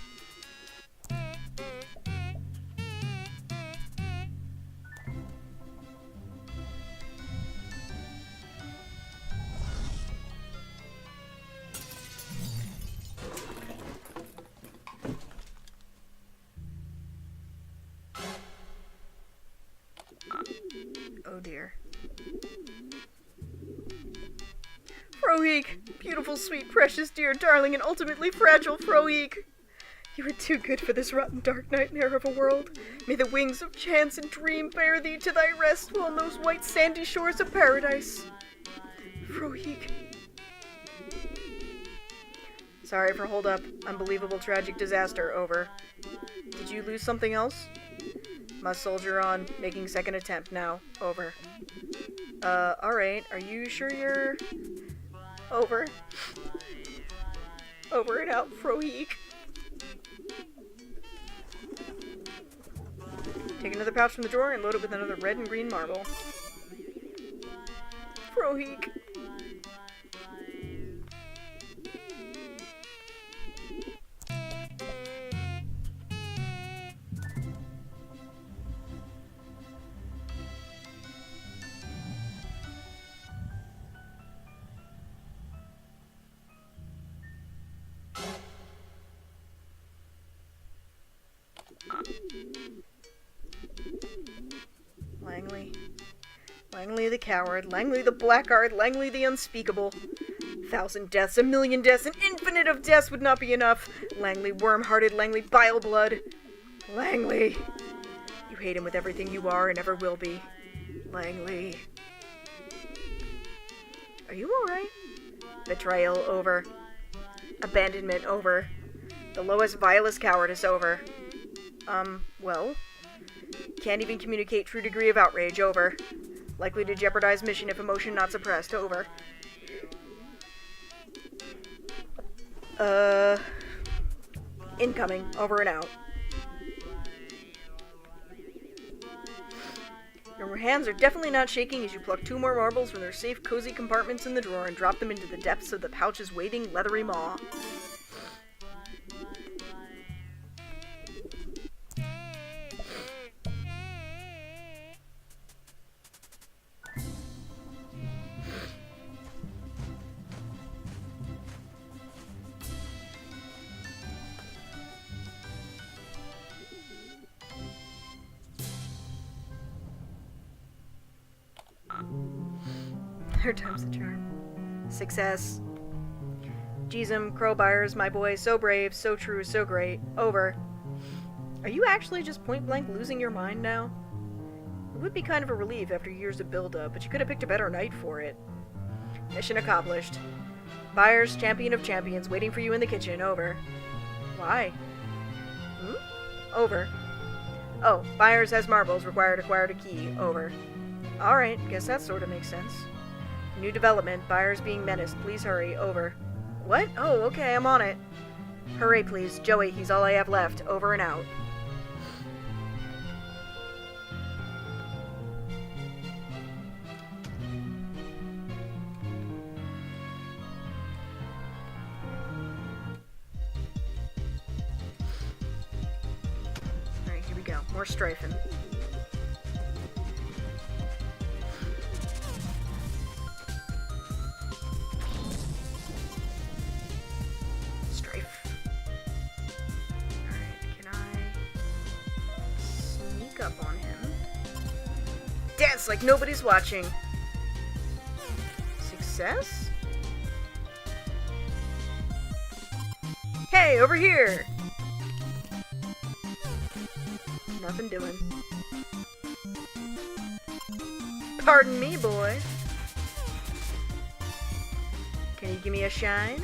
Oh dear. Froheek! Beautiful, sweet, precious, dear, darling, and ultimately fragile Froheek! You are too good for this rotten dark nightmare of a world. May the wings of chance and dream bear thee to thy rest on those white sandy shores of paradise. Froheek. Sorry for hold up. Unbelievable tragic disaster. Over. Did you lose something else? Must soldier on. Making second attempt now. Over. Alright. Are you sure you're... Over. Over and out, Froheek. Take another pouch from the drawer and load it with another red and green marble. Froheek. Langley. Langley the coward. Langley the blackguard. Langley the unspeakable. 1,000 deaths, 1,000,000 deaths, an infinite of deaths would not be enough. Langley worm-hearted. Langley bile-blood. Langley. You hate him with everything you are and ever will be. Langley. Are you alright? Betrayal over. Abandonment over. The lowest, vilest cowardice over. Well? Can't even communicate true degree of outrage, over. Likely to jeopardize mission if emotion not suppressed, over. Incoming, over and out. Your hands are definitely not shaking as you pluck 2 more marbles from their safe, cozy compartments in the drawer and drop them into the depths of the pouch's waiting, leathery maw. Third time's the charm. Success. Jeezum, Crowbires, my boy, so brave, so true, so great. Over. Are you actually just point-blank losing your mind now? It would be kind of a relief after years of build-up, but you could have picked a better night for it. Mission accomplished. Byers, champion of champions, waiting for you in the kitchen. Over. Why? Over. Oh, Byers has marbles, required acquired a key. Over. Alright, guess that sort of makes sense. New development, Byers being menaced. Please hurry. Over. What? Oh, okay, I'm on it. Hurry, please. Joey, he's all I have left. Over and out. Alright, here we go. More strifing. Up on him. Dance like nobody's watching. Success? Hey, over here! Nothing doing. Pardon me, boy. Can you give me a shine?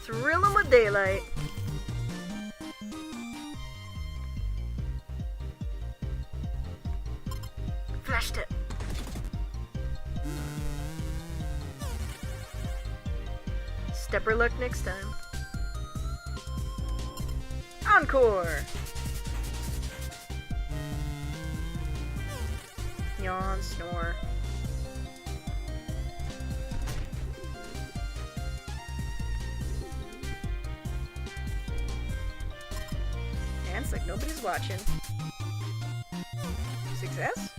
Thrill 'em with daylight. Flash tip. Stepper luck next time. Encore! Yawn, snore. Dance like nobody's watching. Success?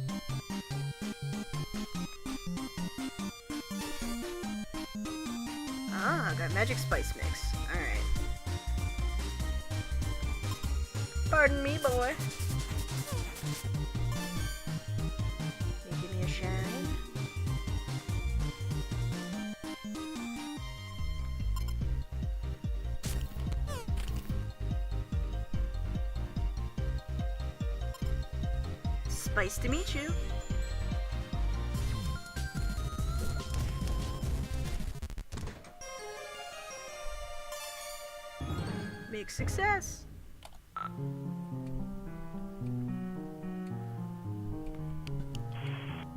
Ah, got magic spice mix. Alright. Pardon me, boy. Can you give me a shine? Spice to meet you. Big success.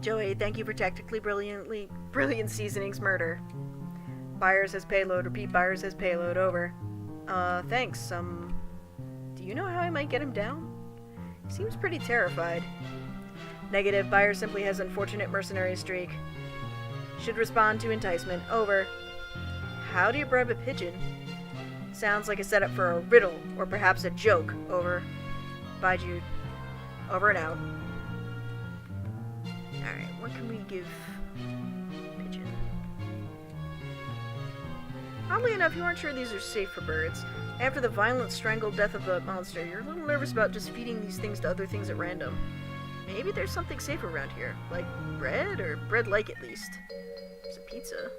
Joey, thank you for tactically brilliant seasonings murder. Buyers has payload. Repeat, buyers has payload. Over. Thanks. Do you know how I might get him down? He seems pretty terrified. Negative, buyer simply has unfortunate mercenary streak. Should respond to enticement. Over. How do you bribe a pigeon? Sounds like a setup for a riddle, or perhaps a joke. Over. Bye, Jude. Over and out. Alright, what can we give pigeon? Oddly enough, you aren't sure these are safe for birds. After the violent strangled death of the monster, you're a little nervous about just feeding these things to other things at random. Maybe there's something safer around here, like bread, or bread-like at least. There's a pizza.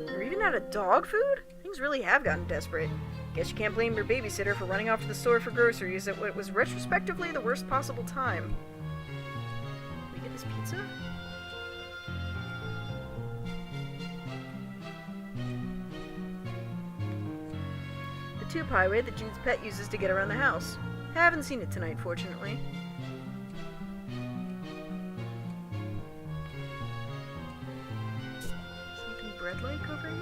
You're even out of dog food? Things really have gotten desperate. Guess you can't blame your babysitter for running off to the store for groceries at what was retrospectively the worst possible time. Can we get this pizza? The tube highway that Jude's pet uses to get around the house. Haven't seen it tonight, fortunately. Something bread-like over here?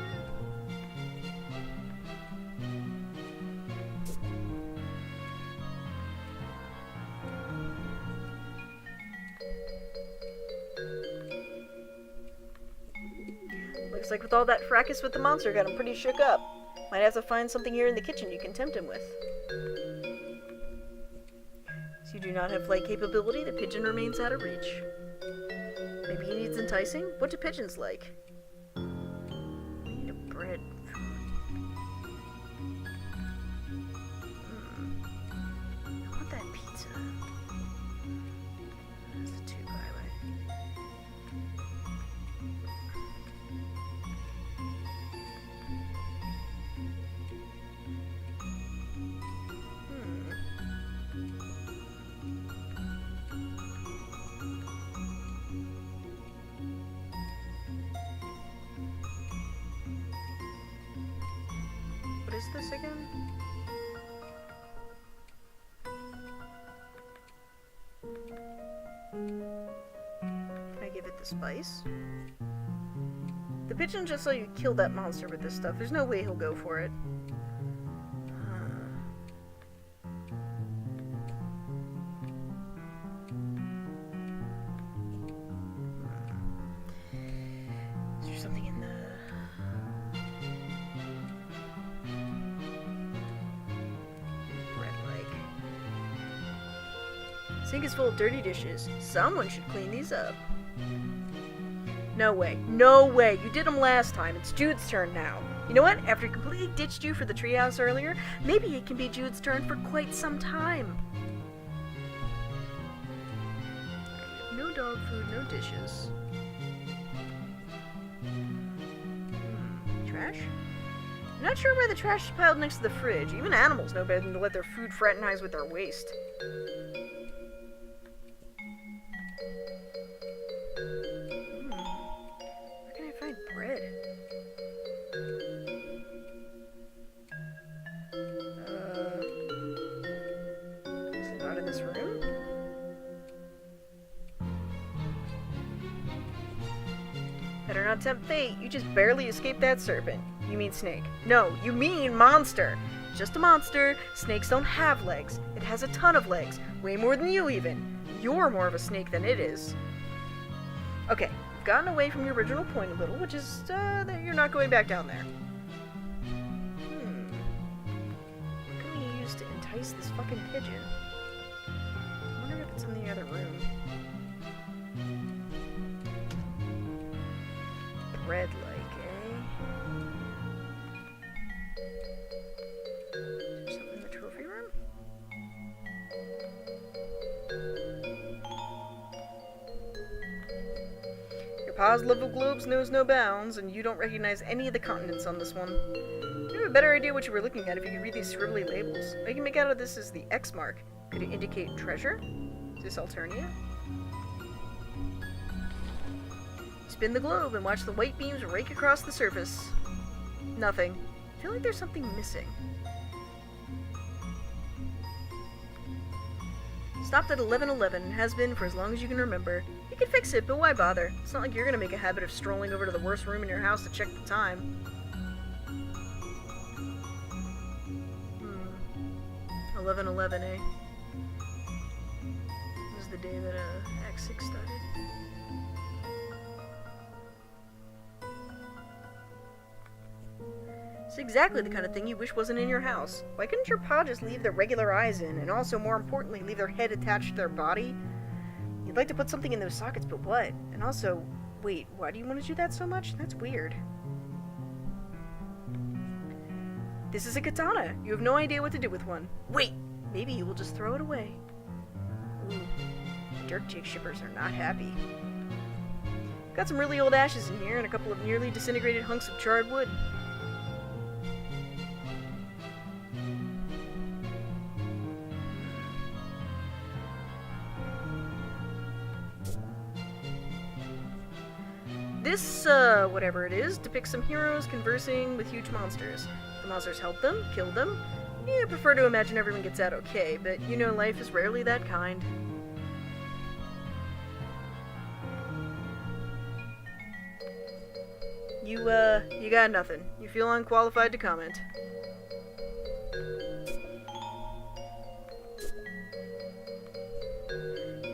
Looks like with all that fracas with the monster got him pretty shook up. Might have to find something here in the kitchen you can tempt him with. So you do not have flight capability, the pigeon remains out of reach. Maybe he needs enticing? What do pigeons like? We need a bread. I want that pizza. That's the tube highway. What is this again? Can I give it the spice? The pigeon just saw you kill that monster with this stuff. There's no way he'll go for it. Is there something in the... Sink is full of dirty dishes. Someone should clean these up. No way. No way. You did them last time. It's Jude's turn now. You know what? After he completely ditched you for the treehouse earlier, maybe it can be Jude's turn for quite some time. No dog food, no dishes. Trash? I'm not sure why the trash is piled next to the fridge. Even animals know better than to let their food fraternize with their waste. Where can I find bread? Is it not in this room? Better not tempt fate. You just barely escaped that serpent. You mean snake. No, you mean monster. Just a monster. Snakes don't have legs. It has a ton of legs. Way more than you even. You're more of a snake than it is. Okay, you've gotten away from your original point a little, which is that you're not going back down there. What can we use to entice this fucking pigeon? I wonder if it's in the other room. Bread-like, eh? Is there something in the trophy room? Your pa's love of globes knows no bounds, and you don't recognize any of the continents on this one. You have a better idea what you were looking at if you could read these scribbly labels. What you can make out of this is the X mark. Could it indicate treasure? Is this Alternia? Spin the globe and watch the white beams rake across the surface. Nothing. I feel like there's something missing. Stopped at 11:11 and has been for as long as you can remember. You can fix it, but why bother? It's not like you're gonna make a habit of strolling over to the worst room in your house to check the time. 11:11, eh? This was the day that Act 6 started. It's exactly the kind of thing you wish wasn't in your house. Why couldn't your pa just leave their regular eyes in, and also, more importantly, leave their head attached to their body? You'd like to put something in those sockets, but what? And also, wait, why do you want to do that so much? That's weird. This is a katana. You have no idea what to do with one. Wait, maybe you will just throw it away. Ooh, dirt jig shippers are not happy. Got some really old ashes in here, and a couple of nearly disintegrated hunks of charred wood. This, whatever it is, depicts some heroes conversing with huge monsters. The monsters help them, kill them. Yeah, I prefer to imagine everyone gets out okay, but you know life is rarely that kind. You got nothing. You feel unqualified to comment.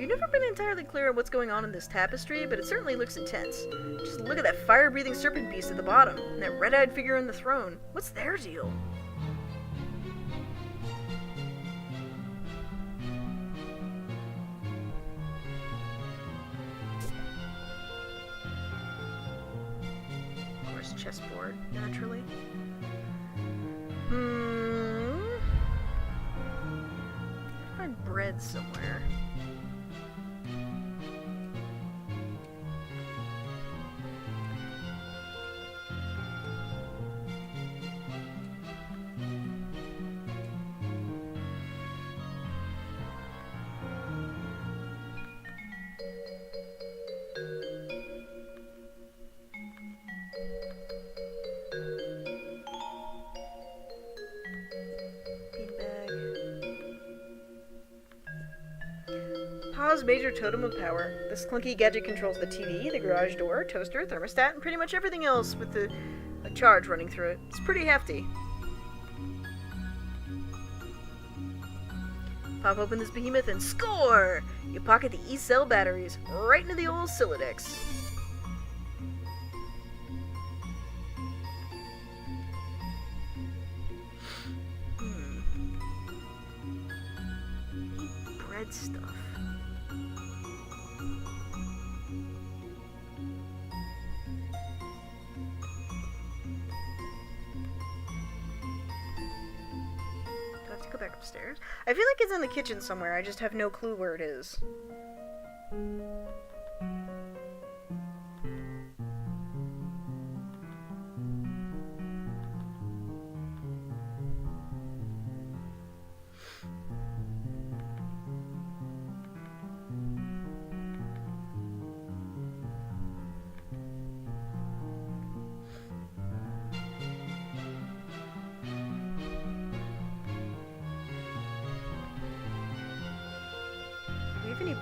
You've never been entirely clear on what's going on in this tapestry, but it certainly looks intense. Just look at that fire-breathing serpent beast at the bottom, and that red-eyed figure on the throne. What's their deal? Of course, chessboard, naturally. Find bread somewhere. Pa's major totem of power. This clunky gadget controls the TV, the garage door, toaster, thermostat, and pretty much everything else with a charge running through it. It's pretty hefty. Pop open this behemoth and score! You pocket the E-cell batteries right into the old Silodex. Bread stuff. Go back upstairs. I feel like it's in the kitchen somewhere. I just have no clue where it is.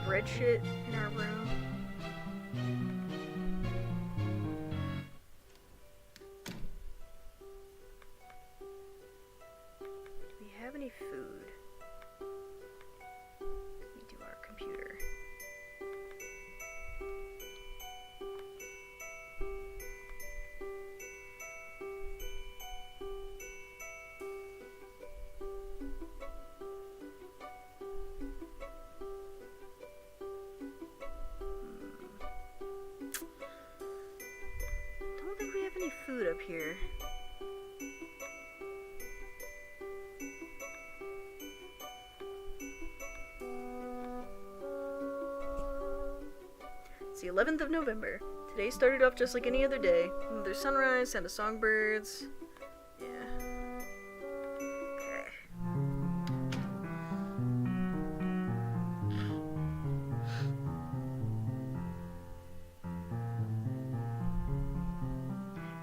bread shit in our room? Do we have any food? We do our computer. Don't think we have any food up here. It's the 11th of November. Today started off just like any other day. Another sunrise, sound of songbirds. Yeah. Okay.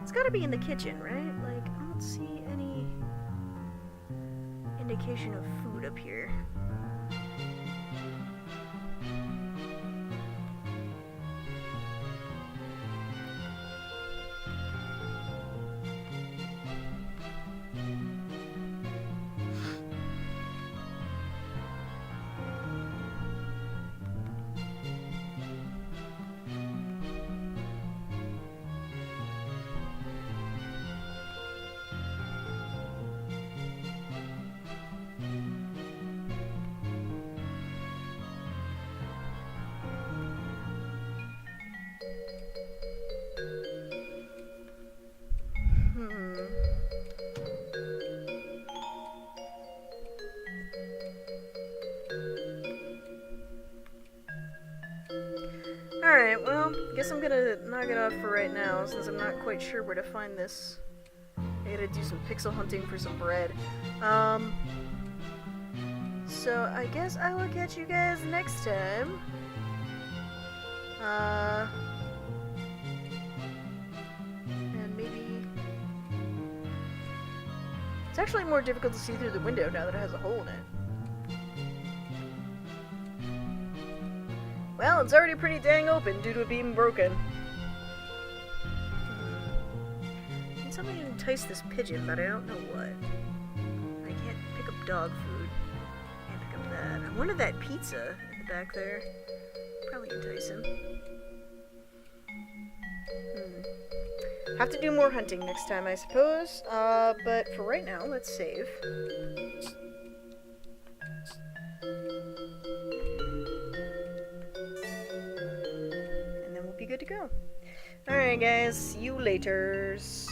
It's gotta be in the kitchen, right? Like, I don't see any indication of food up here. Alright, well, I guess I'm gonna knock it off for right now, since I'm not quite sure where to find this. I gotta do some pixel hunting for some bread. So I guess I will catch you guys next time. And maybe... It's actually more difficult to see through the window now that it has a hole in it. Well, it's already pretty dang open due to it being broken. Need something to entice this pigeon, but I don't know what. I can't pick up dog food. Can't pick up that. I wanted that pizza in the back there. Probably entice him. Have to do more hunting next time, I suppose. But for right now, let's save. Be good to go. Alright guys, see you laters.